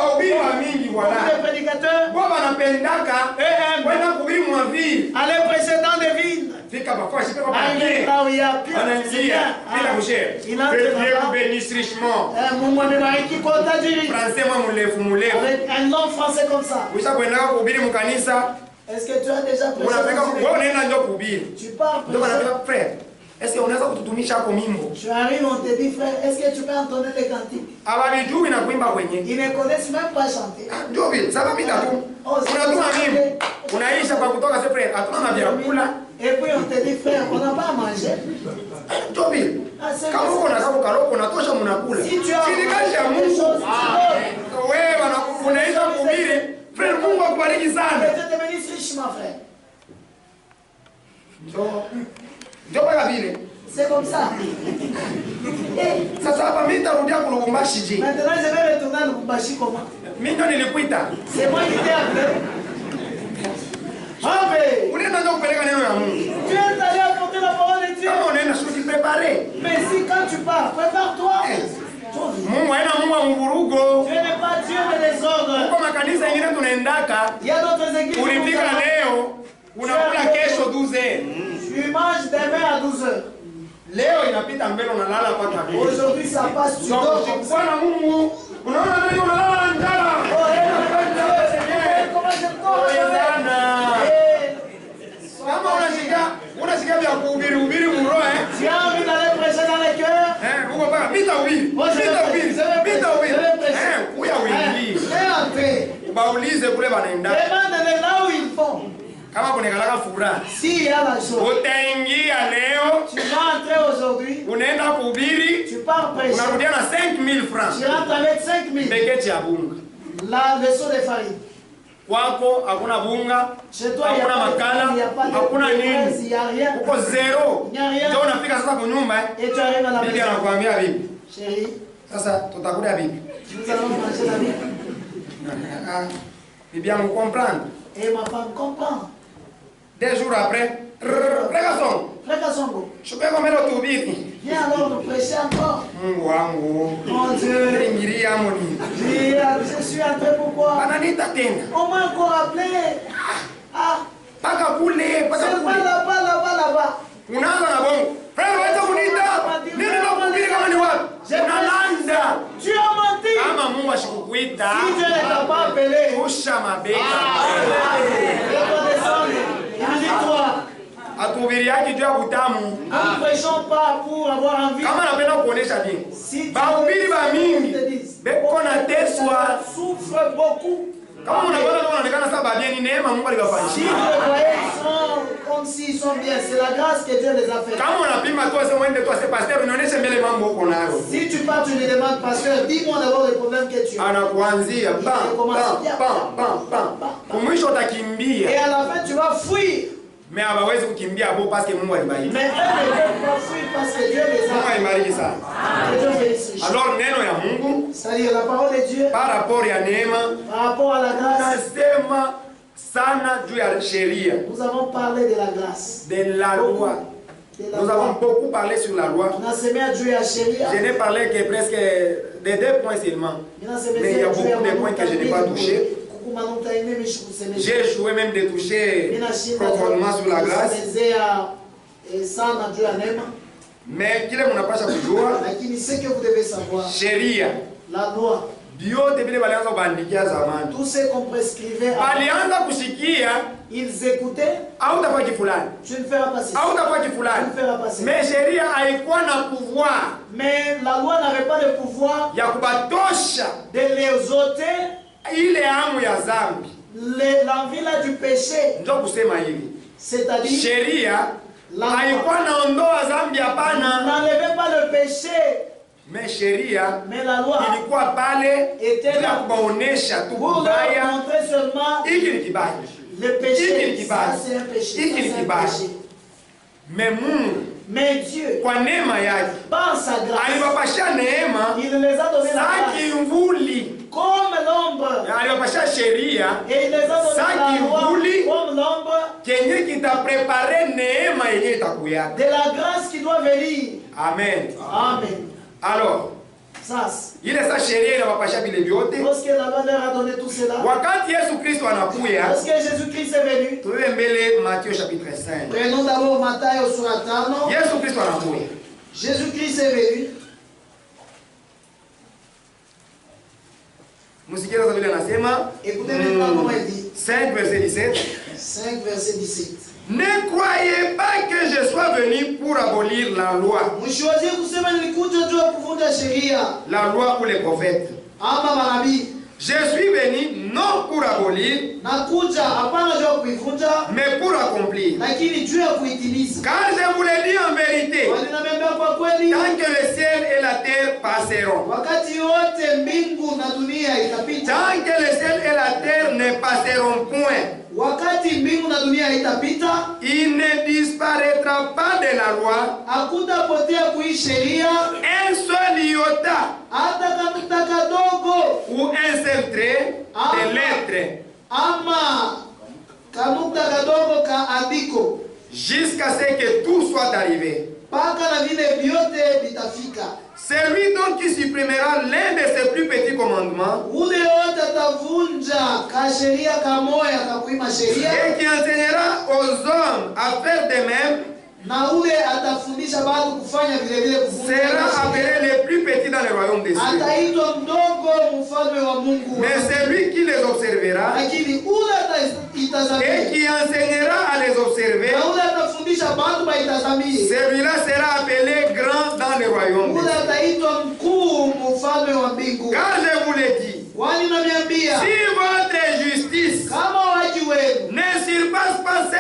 allaient prêcher dans des villes. Il bénisse richement. Avec un nom français comme ça. Est-ce que tu as déjà prêché? Tu pars frère. Est-ce qu'on a ça pour tutumisha kwa mimbo? Tu arrives, on te dit frère, est-ce que tu peux entonner les cantiques? Ils ne connaissent même pas chanter. Et puis on te dit frère, on n'a pas à manger. Si tu as des choses, frère, Mungu akubariki sana. Dieu te bénisse richement, frère. C'est comme ça. Sasa hapa mimi nitarudia ku Lubumbashi je. Maintenant je vais retourner à Lubumbashi comment? Mimi ndo nilikuita. C'est moi qui t'ai appelé. Amen. Unaenda ndio kupeleka neno la Mungu. Tu es allé apporter la parole de Dieu. Kama unaenda sio préparer. Mais si quand tu pars, prépare-toi. Mungu haina Mungu wa mvurugo. Dieu n'est pas Dieu de désordre. Kwa makanisa mengine tunaendaka. Il y a d'autres églises. Ulifika leo, unakula kesho 12h. Tu manges demain à 12h. Leo inapita mbele unalala kwa tabia. Aujourd'hui ça passe, tu dors. Bwana Mungu, unaona leo unalala njala. Comment je dors? Kama unasikia vya kuhubiri muro Tu as envie d'aller prêcher dans les cœurs? Uko paka pita ubiri. Kuya wingi. Baulize kule wanaenda. Demande-les là où ils vont. Kama kunekalaka furaha. S'il y a la joie, Utaingia leo. tu vas entrer aujourd'hui. Unaenda kuhubiri. Tu pars prêcher. Unarudia na 5000 francs. Tu rentres avec 5000. Mbeketi ya bunga. La leçon de farine. Kwako hakuna bunga, Chez toi, il n'y a hakuna makala, hakuna il nini. n'y a rien. Uko zero. Il n'y a rien. Ndio unafika sasa kwa nyumba. Et tu arrives à la Bibi maison. anakuambia bibi. Chérie, Sasa tutakula bibi. nous allons manger la Bible. Bibi yangu comprendre. Et ma femme comprend. 2 jours après, frère Frère Kassongo, je peux comer le tubiri. viens alors nous prêcher encore. Mungu wangu. Mon Dieu, Ngiri ya moni. je suis entré pourquoi? Ananita tena. On m'a encore appelé. Ah, Paka kule, paka c'est pas kule. là-bas, là-bas, là-bas. Unaanza na bongo. Frère wacha kunita. Nini na kuhubiri kama ni wapi? Unalanda. Tu as menti. Kama Mungu ashikukuita. Si Dieu ne t'a pas appelé, Usha mabeka. redescends. Dis-toi, Atuhubiri yake juu ya kutamu. nous ne prêchons pas pour avoir envie. Kama napenda kuonesha bien. Si Bahubiri ba mingi. Beko na teswa. souffre beaucoup. Kama unaona unaonekana sasa baadhi ni neema Mungu Si aliwafanyia. vous voyez, ils sont comme s'ils sont bien. C'est la grâce que Dieu les a fait. Kama unapima tu sasa uende tu ase pastor unaonesha mbele mambo uko nayo. Si tu pars, tu lui demandes, pasteur, dis-moi d'abord les problèmes que tu as. Anakuanzia bam. Kumwisho Et utakimbia. à la fin, tu vas fuir. Mais hawawezi kukimbia hapo parce que Mungu alibariki. Mais eux ne peuvent pas fuir parce que Dieu les Mungu a. alibariki sana. Que Dieu bénisse. Alors neno ya Mungu C'est-à-dire la parole de Dieu par rapport ya neema par rapport à la grâce. nasema sana juu ya sheria Nous avons parlé de la grâce. de la loi. De la Nous avons loi. beaucoup parlé sur la loi. On a semé à Dieu et à Chéria. Je n'ai parlé que presque de 2 points seulement. Mais il y a beaucoup de points que je n'ai pas touchés. J'ai joué même de toucher profondément sur la grâce. Mais kile mnapasha kujua Lakini ce que vous devez savoir, sheria la loi, vyote vile walianza kubandikia zamani. tout ce qu'on prescrivait, Walianza kusikia ils écoutaient. au utakuwa kifulani. Tu ne feras pas ceci. Au utakuwa Tu kifulani. ne feras pas ceci. Mais sheria haikuwa na pouvoir Mais la loi n'avait pas le pouvoir ya kubatosha de les ôter ile amu ya zambi. l'envie là du péché. Ndio kusema hivi. C'est-à-dire, Sheria la loi haikuwa naondoa zambi hapana. n'enlevait pas le péché. Mais sheria Mais la loi ilikuwa pale était bila là kubaonesha tu pour leur kubaya. montrer seulement Hiki ni kibaya. le Hiki ni péché. kibaya. Ça, c'est un péché. Hiki Ça, ni c'est un kibaya. péché. Mais Mungu Mais Dieu, kwa neema yake par sa grâce, aliwapasha neema il les a donné la za grâce kimvuli. comme l'ombre. Aliwapasha sheria Et il les a donné Sa la loi kivuli. comme l'ombre kenye kitaprepare neema yenye itakuya. de la grâce qui doit venir. Amen. Amen. Alors, Ça, ile sa sheria inawapasha vile vyote. lorsque la valeur a donné tout cela, Wakati Yesu Kristo anakuya, lorsque Jésus-Christ est venu, tuwe mbele Matthieu chapitre 5. prenons d'abord Matthieu sura 5. Yesu Kristo anakuya. Jésus-Christ est venu. Msikie sasa vile anasema Écoutez maintenant comment il dit. 5 verset 17. 5 verset 17. Ne croyez pas que je sois venu pour abolir la loi. Msiwazie kusema nilikuja juu ya kuvunja sheria La loi ou les prophètes. ama manabii. Je suis venu non pour abolir, Nakuja hapana juu ya kuivunja, mais pour accomplir. lakini juu ya kuitimiza. Car je vous le dis en vérité, Walinambia kwa kweli, tant que le ciel et la terre passeront, wakati wote mbingu na dunia itapita, tant que le ciel et la terre ne passeront point, wakati mbingu na dunia itapita, il ne disparaîtra pas de la loi hakutapotea kui sheria un seul iota hata kanuta kadogo ou un seul trait de lettre, ama kanuta kadogo ka andiko, jusqu'à ce que tout soit arrivé. mpaka na vile vyote vitafika. Celui donc qui supprimera l'un de ses plus petits commandements Ule yote atavunja ka sheria kamoya kakuima sheria, et qui enseignera aux hommes à faire de même na ule atafundisha watu kufanya vile vile kuvunja sera sheria, appelé le plus petit dans le royaume des cieux. ataitwa mdogo mfalme wa Mungu. Mais celui qui les observera Lakini ule et itazamia qui enseignera à les observer, na ule atafundisha watu baitazamie, celui-là sera appelé grand dans le royaume des ule cieux. ataitwa mkuu mfalme wa mbingu. Car je vous l'ai dit, Kwani namiambia si votre justice kama waji wenu ne surpasse pas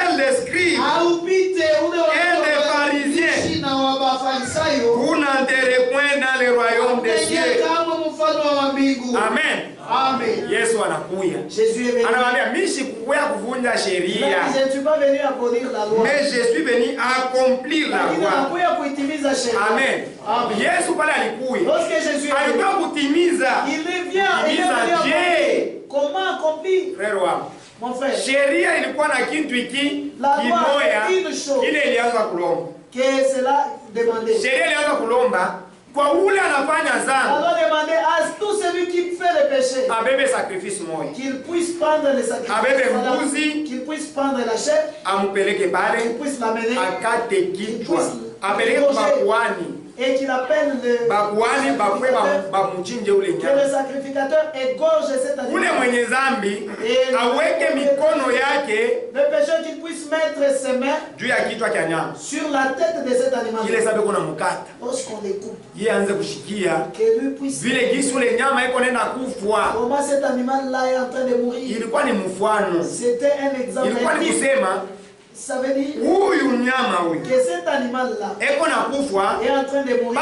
Amen. Amen. Yesu anakuya. Jésus est venu. Anamwambia mimi sikuja kuvunja sheria. Je ne suis pas venu abolir la loi. Mais je suis venu accomplir la loi. Amen. Amen. Yesu pale alikuya. Lorsque Jésus est venu, Alikuwa kutimiza. il vient. Comment accomplir? Frère wangu. Mon frère. Sheria ilikuwa na kitu hiki La loi kimoya est une chose. ile ilianza kulomba. Que cela demandait. Sheria ilianza kulomba kwa ule anafanya La dhambi. loi demandait à tout celui qui fait le péché Abebe sacrifice moja. qu'il puisse prendre le Abebe sacrifice, mbuzi. qu'il puisse prendre la chair, Amupeleke qu'il pale puisse l'amener akate kichwa. Apeleke kwa bakuani. et qu'il appelle le Bakuani bakwe bamuchinje ule que le nyama. sacrificateur égorge cet Ule animal. mwenye dhambi aweke mikono yake Le pécheur qu'il puisse mettre ses mains juu ya kichwa cha nyama. sur la tête de cet animal. Ile sabe kuna mukata. Lorsqu'on les coupe, Yeye anze kushikia que lui puisse vile gisi ule nyama iko nenda kufwa. comment cet animal-là est en train de mourir. Ilikuwa ni mfano. C'était un exemple. Ilikuwa ni kusema Ça veut dire huyu nyama huyu que cet animal-là eko na kufwa est en train de mourir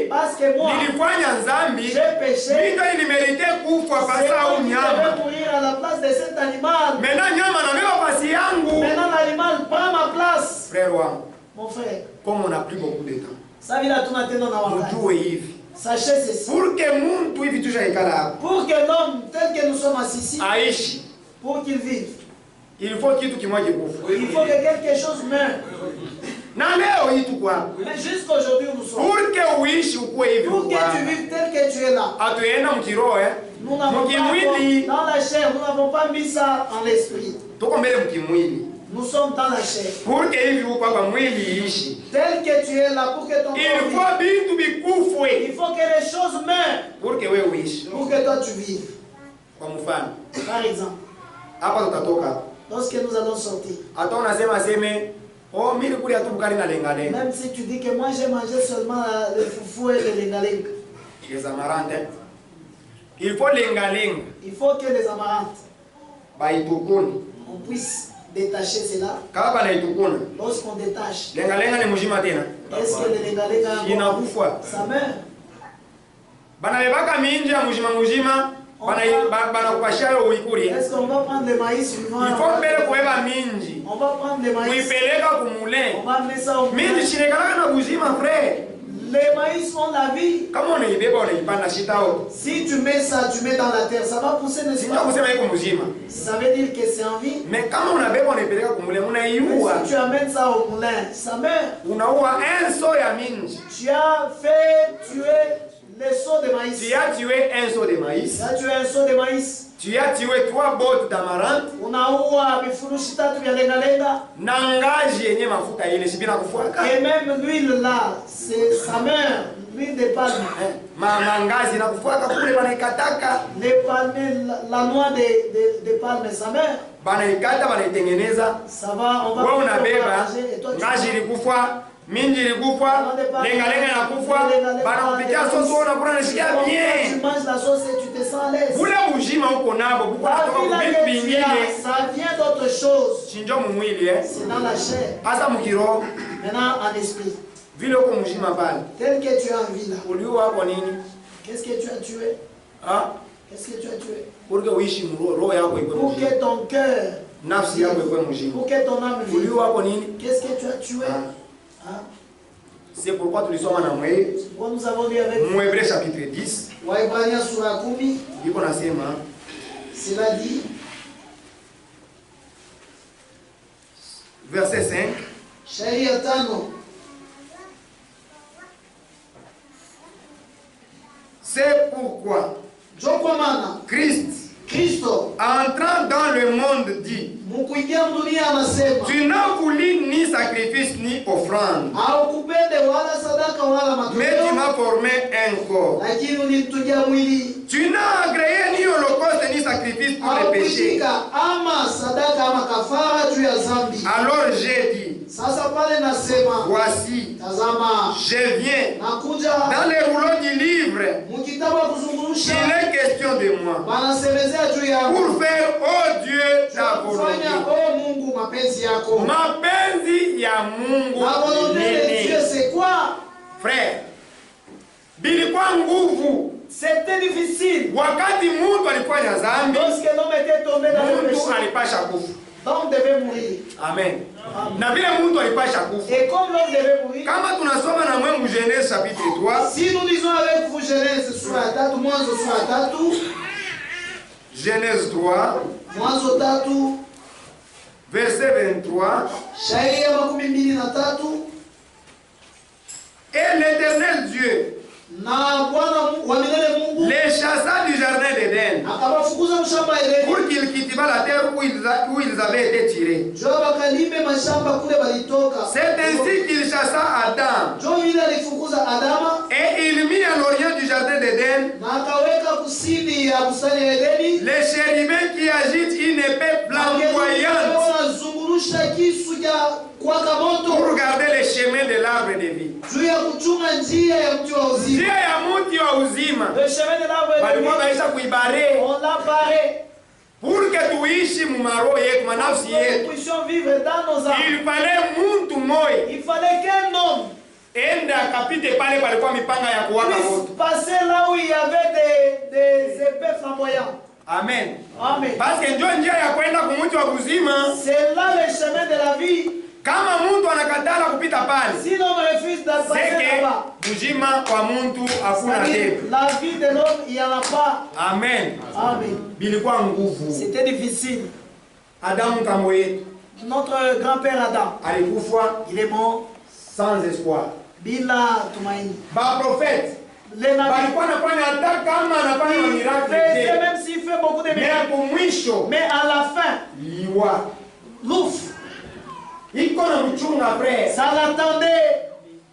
parce que moi, nilifanya dhambi, j'ai péché. mimi ilimerite kufwa C'est pasa moi au qui nyama. devais mourir à la place de cet animal. Mena nyama na beba pasi yangu. Maintenant, l'animal prend ma place. Frère wangu, Mon frère, comme on a pris beaucoup de temps, ça vient à tout maintenant dans la mjue hivi. Sachez ceci. Pour que muntu hivi tushaikala hapa Pour que l'homme tel que nous sommes assis ici, aishi, pour qu'il vive, il faut kitu kimoja kufa. il faut que quelque chose meure. Na leo hii tuko hapa. Mais jusqu'aujourd'hui, nous sommes. Pour que uishi ukue hivi Pour que kwa. tu vives tel que tu es là. Atuenda mkiroho Nous n'avons mkimwili. pas dans la chair, nous n'avons pas mis ça en l'esprit. Tuko mbele mkimwili. Nous sommes dans la chair. Pour que hivi uko hapa mwili iishi. Tel que tu es là, pour que ton corps Il vive. faut bintu bikufwe. Il faut que les choses meurent Pour que wewe uishi. pour que toi tu vives. Kwa mfano, Par exemple, hapa tutatoka. lorsque nous allons sortir, Hata unasema seme, oh mimi kule atumkani na lengalenga. même si tu dis que moi j'ai mangé seulement le foufou et le lengalenga, Les amarantes. Il faut lengalenga. il faut que les amarantes, Baitukuni. on puisse détacher cela. Kama banaitukuna. Lorsqu'on détache, Lengalenga ni mujima tena. est-ce que le lengalenga Inakufa. ça meurt? Banabebaka minji ya mujima. Banakupashayo uikuri. Est-ce qu'on va prendre le maïs vivant? Il faut mbele kuweba minji. On va prendre le maïs, Kuipeleka kumule. on va amener ça au Minji moulin. shinekalaka na buzima frère. Les maïs ont la vie. Kama unaibeba unaipanda shitao. Si tu mets ça, tu mets dans la terre, ça va pousser, n'est-ce Sio pas? kusema iko mzima. Ça veut dire que c'est en vie. Mais kama unabeba unaipeleka kumule Mais unaiua. si tu amènes ça au moulin, ça meurt. Unaua un seau ya minji. Tu as fait tuer les seaux de maïs. Tu as tué un seau de maïs. Tu as tué un seau de maïs. Tu as tué 3 bottes d'amaranth. Unaua vifurushi tatu vya lengalenga. Na ngazi yenye mafuta ile sibina kufuaka. Et même l'huile là, c'est ça meurt. L'huile de palme. Mangazi na kufuaka kule banaikataka. Les palmes, la noix de palme, ça meurt. Banaikata banaitengeneza. Ça va, on va Wewe unabeba manger et toi tu ngazi ilikufa, minji ilikufa, lengalenga inakufa, banakupikia sosi wewe unakula unasikia tu bien. manges la sauce et tu te sens à l'aise. Ule ujima uko nabo, buko La natoka vie là kubitu que tu bingine. as, ça vient d'autre chose. Chinjo mumwili C'est dans la chair. Hasa mkiroho Maintenant en esprit. vile uko mjima pale. Tel que tu es en vie là. Uliua hapo nini? Qu'est-ce que tu as tué? Ah? Qu'est-ce que tu as tué? Pour que uishi roho yako ikwe Pour mjima. que ton cœur, Nafsi yako ikwe mjima. pour que ton âme vive. Uliua hapo nini? Qu'est-ce que tu as tué? Ah. Hein? C'est pourquoi tulisoma na mwe Pourquoi nous avons lu avec Mwebrania chapitre 10. Waebrania sura 10, Iko nasema cela dit, verset 5. sheria 5, C'est pourquoi ndio kwa maana Christ, Kristo entrant dans le monde, dit: mkuingia dunia anasema Tu n'as voulu ni sacrifice ni offrande, haukupende wala sadaka wala mais tu matoleo, m'as formé un corps. lakini ulinitujia mwili. Tu n'as agréé ni holocauste ni sacrifice pour les péchés. Haukuitika ama sadaka ama kafara juu ya dhambi. Alors j'ai dit: Sasa pale nasema, Voici, tazama je viens. nakuja. Dans les rouleaux du livre, Mkitabu wa kuzungurusha il est question de moi. wanasemezea juu yangu Pour faire, oh Dieu, ta volonté. kufanya o Mungu mapenzi yako. Mapenzi ya Mungu La volonté de Dieu nini? c'est quoi? Frère, bilikuwa nguvu C'était difficile. Wakati mtu alifanya dhambi, Lorsque l'homme était tombé dans le mtu péché, alipasha kufa. l'homme devait mourir. Amen. Na vile mtu alipasha kufa. Et comme l'homme devait mourir, Kama tunasoma na mwe mu Genèse chapitre 3, si nous lisons avec vous Genèse sura 3, Mwanzo sura 3, Genèse 3, Mwanzo 3, verset 23, shairi ya 23, et l'Éternel Dieu na Bwana wa milele Mungu les chassa du jardin d'Éden akawafukuza mshamba Edeni, pour qu'ils cultivent la terre où ils avaient été tirés. jo bakalime mashamba kule balitoka. C'est ainsi qu'il chassa Adam Jo yule alifukuza Adama et il mit à l'orient du jardin d'Éden na akaweka kusini ya bustani ya Edeni les chérubins qui agitent une épée flamboyante wanazungurusha kisu cha kuwaka moto pour garder les chemins de l'arbre de vie. juu ya kuchunga njia ya mti wa uzima. Njia ya mti wa uzima Le chemin de l'arbre de walikuwa vie, baisha kuibare on l'a barré pour que tuishi mu maroho yetu, manafsi pour que nous yetu. puissions vivre dans nos âmes. Il fallait mtu moyo Il fallait qu'un homme enda akapite pale palikuwa mipanga ya kuwaka puisse moto. passer là où il y avait des épées flamboyantes. Amen. Amen. Parce que ndio njia ya kwenda kumti wa uzima. C'est là le chemin de la vie. Kama mtu anakatala kupita pale, Si l'homme refuse de passer seke là-bas, uzima kwa mtu hakuna c'est-à-dire tena. la vie de l'homme, il n'y en a pas. Amen. Amen. Bilikuwa nguvu. C'était difficile. Adamu kambo yetu Notre grand-père Adam, alikufa il est mort. sans espoir. Bila tumaini. Ba prophète Les nabis balikuwa nafanya hata kama anafanya miracle, faisaient, même s'il fait beaucoup de mais miracles. hapo mwisho Mais à la fin, liwa l'ouf, iko na mchunga frère. ça l'attendait.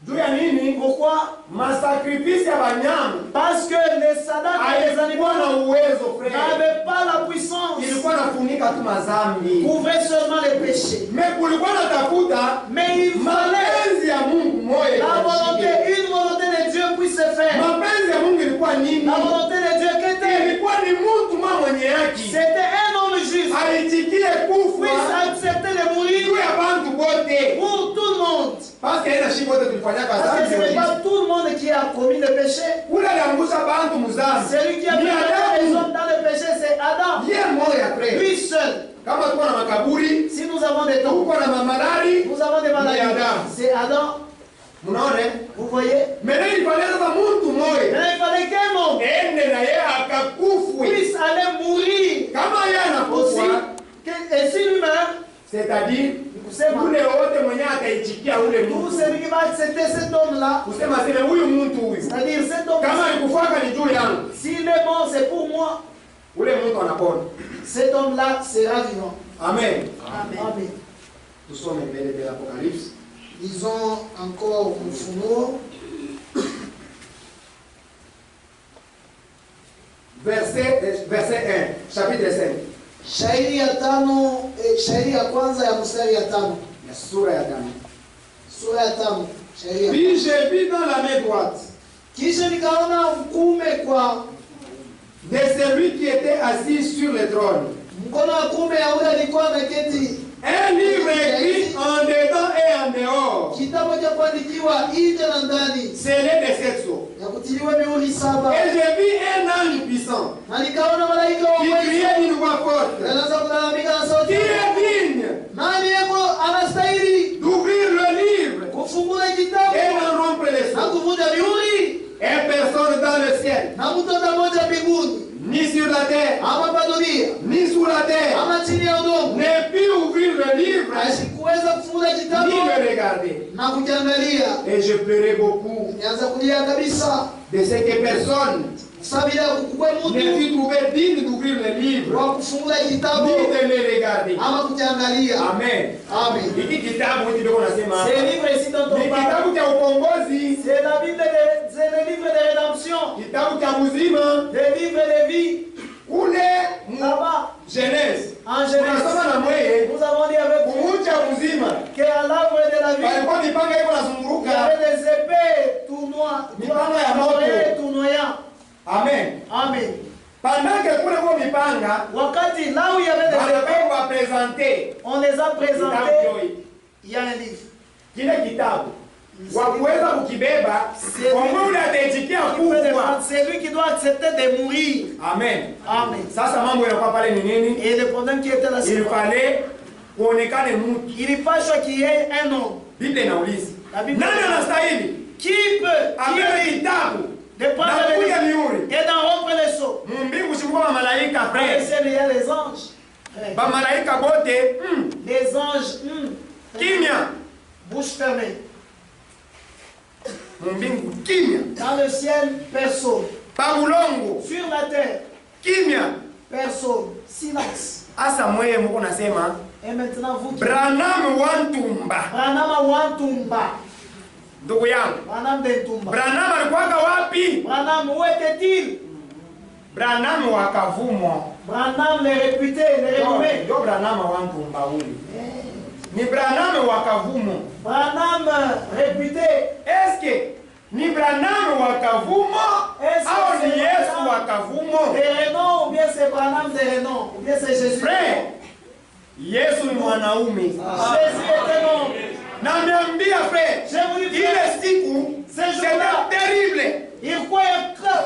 Juu ya nini? Pourquoi? Masakrifisi ya banyama Parce que les sadaks et les alikuwa animaux na uwezo frère, n'avaient pas la puissance. ilikuwa nafunika tu mazambi, Couvraient seulement les péchés. mais kulikuwa natafuta Mais il fallait mapenzi ya Mungu moyo la volonté, ikashike. une volonté de Dieu puisse se faire. Mapenzi ya Mungu ilikuwa nini? La volonté de Dieu qu'était, Ilikuwa ni mtu mwenye haki c'était un homme juste alitikie puisse kufa accepter de juu mourir ya bantu bote, pour tout le monde. parce que ina shiko wote tulifanyaka Parce que ce n'est dhambi. pas tout le monde qui a commis le péché. Ule aliangusha bantu muzambi Celui qui a ni mis les Adamu, hommes dans le péché, c'est Adam. yeye moya frère. Lui seul. Kama tuko na makaburi, Si nous avons des tombes, tuko na mamalari, nous avons des maladies. Ni Adam. C'est Adam. munaone Vous voyez? mele ilifanya sasa mtu moya Mais il fallait qu'un homme ende na yeye akakufwe. puisse aller mourir Kama yeye aussi. anakufa, Et si lui-même, c'est-à-dire kusema, ule wote mwenye ataitikia ule tout mtu, celui qui va accepter cet homme-là, kusema sile huyu mtu huyu c'est-à-dire cet homme, kama alikufaka ni juu yangu, s'il est mort, c'est pour moi. ule mtu anapona. Cet homme-là sera vivant. Amen. Amen. Tusome mbele de l'Apocalypse. Lisons encore Ufunuo, verset 1, chapitre 5, shairi ya tano, shairi ya kwanza ya mstari ya tano. ya sura ya 5. Sura ya tano, shairi ya Puis j'ai vu dans la main droite kisha nikaona mkume kwa de celui qui était assis sur le trône mkono wa kuume ya yule alikuwa ameketi, un livre écrit en dedans et en dehors, kitabu cha kuandikiwa nje na ndani, scellé de 7 sceaux. ya kutiliwa mihuri 7. Et j'ai vu un ange puissant Na nikaona malaika wa qui Mungu criait d'une voix forte, anaanza kulalamika na sauti, qui est digne nani yako anastahili d'ouvrir le livre kufungua et kitabu d'en rompre les na sceaux. kuvunja mihuri, Et personne dans le ciel, na mtu hata mmoja mbinguni ni sur la terre, ama pa dunia ni sous la terre, ama chini ya udongo ne put ouvrir le livre asikuweza kufungua kitabu ni le regarder. na kukiangalia. Et je pleurais beaucoup Nianza kulia kabisa, de ce que personne sababu ya kukua ne mtu fut trouvé digne d'ouvrir le livre wa kufungua ni kitabu de le regarder. ama kukiangalia. Amen. Amen. Hiki kitabu hichi ndio nasema hapa. C'est le livre ici dont Ni on parle. kitabu cha ukombozi, C'est la Bible, c'est le livre de rédemption, kitabu cha uzima, le livre de vie. ule Là-bas, Genèse. en Genèse, Tunasoma na mweye nous avons dit avec vous kumucha uzima. qu'à l'arbre de la vie, Palikuwa mipanga iko il y nazunguruka. avait des épées tournoyantes, Mipanga ya moto. tournoyantes. Amen. Amen. Pendant que kule kwa mipanga Wakati là où il y avait des épées, wanapewa presenter on les a kitabu présentés. hicho. Il y a un livre. Kile kitabu wa kuweza kukibeba kwa ule ataitikia kufa. C'est lui qui doit accepter de mourir. Amen. Amen. Sasa mambo yanakuwa pale ni nini? Et le problème qui était là, c'est Il quoi? fallait kuonekane mtu. Il n'est pas sûr qu'il y ait un homme. Biblia inauliza. La Bible Nani dit, anastahili? qui peut Abebe kitabu. de prendre Na le kuya livre mihuri. et d'en rompre les sceaux? Mbingu sikuwa malaika Dans le frère. ciel, il y a les anges. Ba malaika bote Les anges, kimya. bouche fermée. Mbingu kimya. Dans le ciel, personne. Pabulongo Sur la terre, kimya. personne. Silence. Asa mweye mko nasema Et maintenant, vous qui... Branham Wantumba. Branham Wantumba. Ndugu yangu. Branham Dentumba. Branham alikuwa wapi? Branham, où était-il? Branham wa Kavumo. Branham, le réputé, le renommé. Ndio Branham Wantumba huyu. Ni Branham wa Kavumo. Branham, réputé. Est-ce que ni Branham wa Kavumo au ni Yesu wa Kavumo? De renom, ou bien c'est Branham de renom, ou bien c'est Jésus. Frère, Yesu ni mwanaume. Jésus est un homme. Na niambia frère, Je vous dis, ile siku c'était terrible. il croit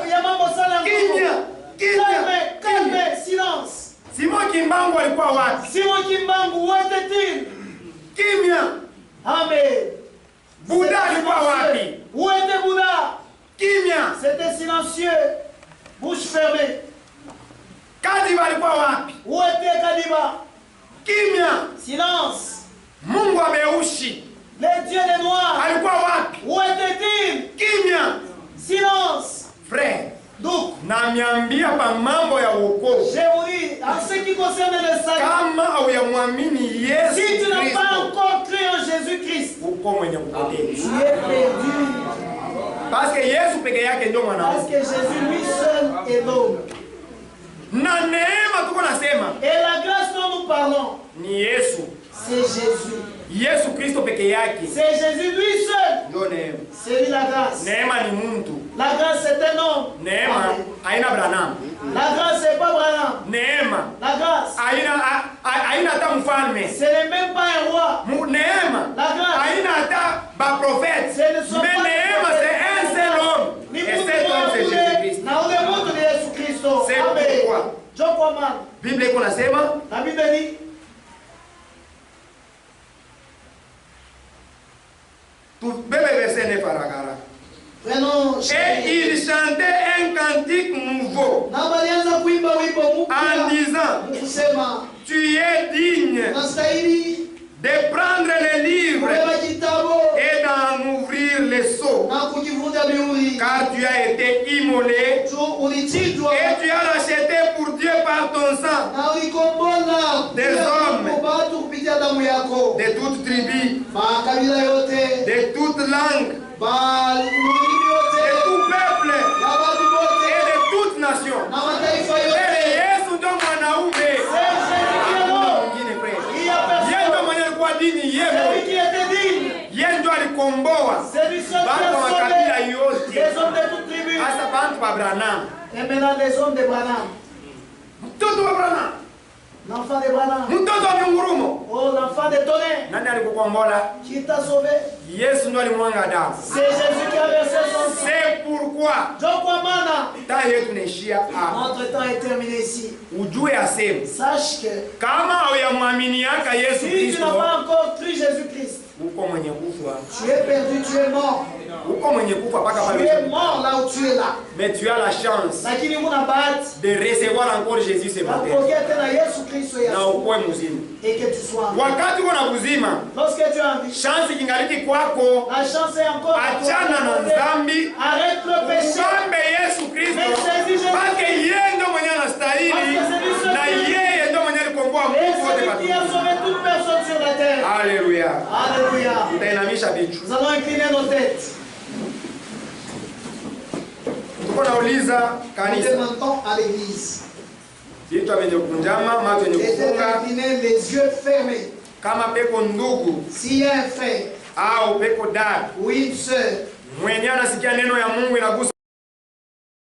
qu'il y a mambo sana Kimya, kimya, calme, silence. Simon Kimbangu alikuwa wapi? Simon Kimbangu, où était-il? Kimya. Amen. Bouddha alikuwa wapi? Où était Bouddha? Kimya. C'était silencieux, bouche fermée. Kadiba alikuwa wapi? Où était Kadiba? Kimya. Silence. Mungu ameushi Les dieux des noirs, alikuwa wapi? où était-il? Kimya. Silence. Frère, Donc, na miambia pa mambo ya wokovu, je vous dis, en ce qui concerne le salut, kama hauyamwamini Yesu si tu n'as pas Kristo, encore cru en Jésus-Christ, uko mwenye kupotea. tu es perdu. Parce que Yesu peke yake ndio Parce mwanaume. que Jésus lui seul est l'homme. Na neema tuko nasema Et la grâce dont nous parlons, ni Yesu. c'est Jésus. Yesu Kristo peke yake C'est Jésus lui seul. ndio neema. C'est lui la grâce. Neema ni mtu. La grâce c'est un homme. Neema Amen. haina Branham. La grâce c'est pas Branham. Neema La grâce, haina hata mfalme. ce n'est même pas un roi. Neema La grâce, haina hata ba prophète. ce ne sont Mais pas neema c'est un seul homme. Ni Et cet homme c'est Jésus-Christ. na ule mtu ni Yesu Kristo. C'est Amen. pourquoi Je crois mal. Bible iko nasema La Bible dit, tubebe verset 9 haraka. prenons Et il chantait un cantique nouveau na walianza kuimba wimbo en mpya disant, kusema, tu es digne nastahili de prendre les livres kubeba kitabu et d'en ouvrir les sceaux, na kujivunja mihuri. car tu as été immolé Tu ulichinjwa et tu as racheté pour Dieu par ton sang na ulikombola Des hommes. kwa watu kupitia damu yako, de toute tribu, makabila yote, de toute langue, malimi de yote, tout peuple ya watu wote et de toute nation. na mataifa Mbele yote. Yesu ndio mwanaume. C'est Jésus qui est l'homme. Mwingine kweli. Il y a personne. Yeye ndio mwenye alikuwa dini C'est lui yeye. qui était digne. Yeye ndio alikomboa C'est lui seul qui watu wa a makabila sauvé yote. les hommes de toute tribu. Hasa bantu wa Branham. Et maintenant les hommes de Branham. Mtoto wa Branham. L'enfant de Branham. Mtoto wa Mungurumo. Oh, l'enfant de tonnerre. Nani alikukombola? Qui t'a sauvé? Yesu ndio alimwanga damu. C'est Jésus qui a versé son sang. C'est pourquoi Je crois maintenant. taa yetu inaishia hapa. Notre temps est terminé ici. Ujue aseme Sache que kama hauyamwaminiaka Yesu si tu Kristo, n'as pas encore cru Jésus-Christ, uko mwenye kufa. tu es perdu, tu es mort. Uko mwenye kufa mpaka Tu pale. es mort là où tu es là. Mais tu as la chance Lakini muna bahati de recevoir encore Jésus ce ya matin. kupokea tena Yesu Kristo ya Na ukuwe mzima. et que tu sois en vie. Wakati uko na uzima, Lorsque tu es en vie, chance kingaliki kwako. la chance est encore à toi. Achana na dhambi. Arrête le péché. Usambe Yesu Kristo. Pake yeye ndio mwenye anastahili na yeye ndio mwenye alikomboa Et Mungu wote celui qui a watu. sauvé toute personne sur la terre. Haleluya. Alléluia. Tutainamisha vichwa. Nous allons incliner nos têtes. Tuko nauliza Nous kanisa. demandons à l'église. Vichwa vyenye kunjama, macho yenye Les têtes kufunga, inclinées, les yeux fermés. kama peko ndugu S'il y a un frère au peko dada ou une sœur mwenye anasikia neno ya Mungu inagusa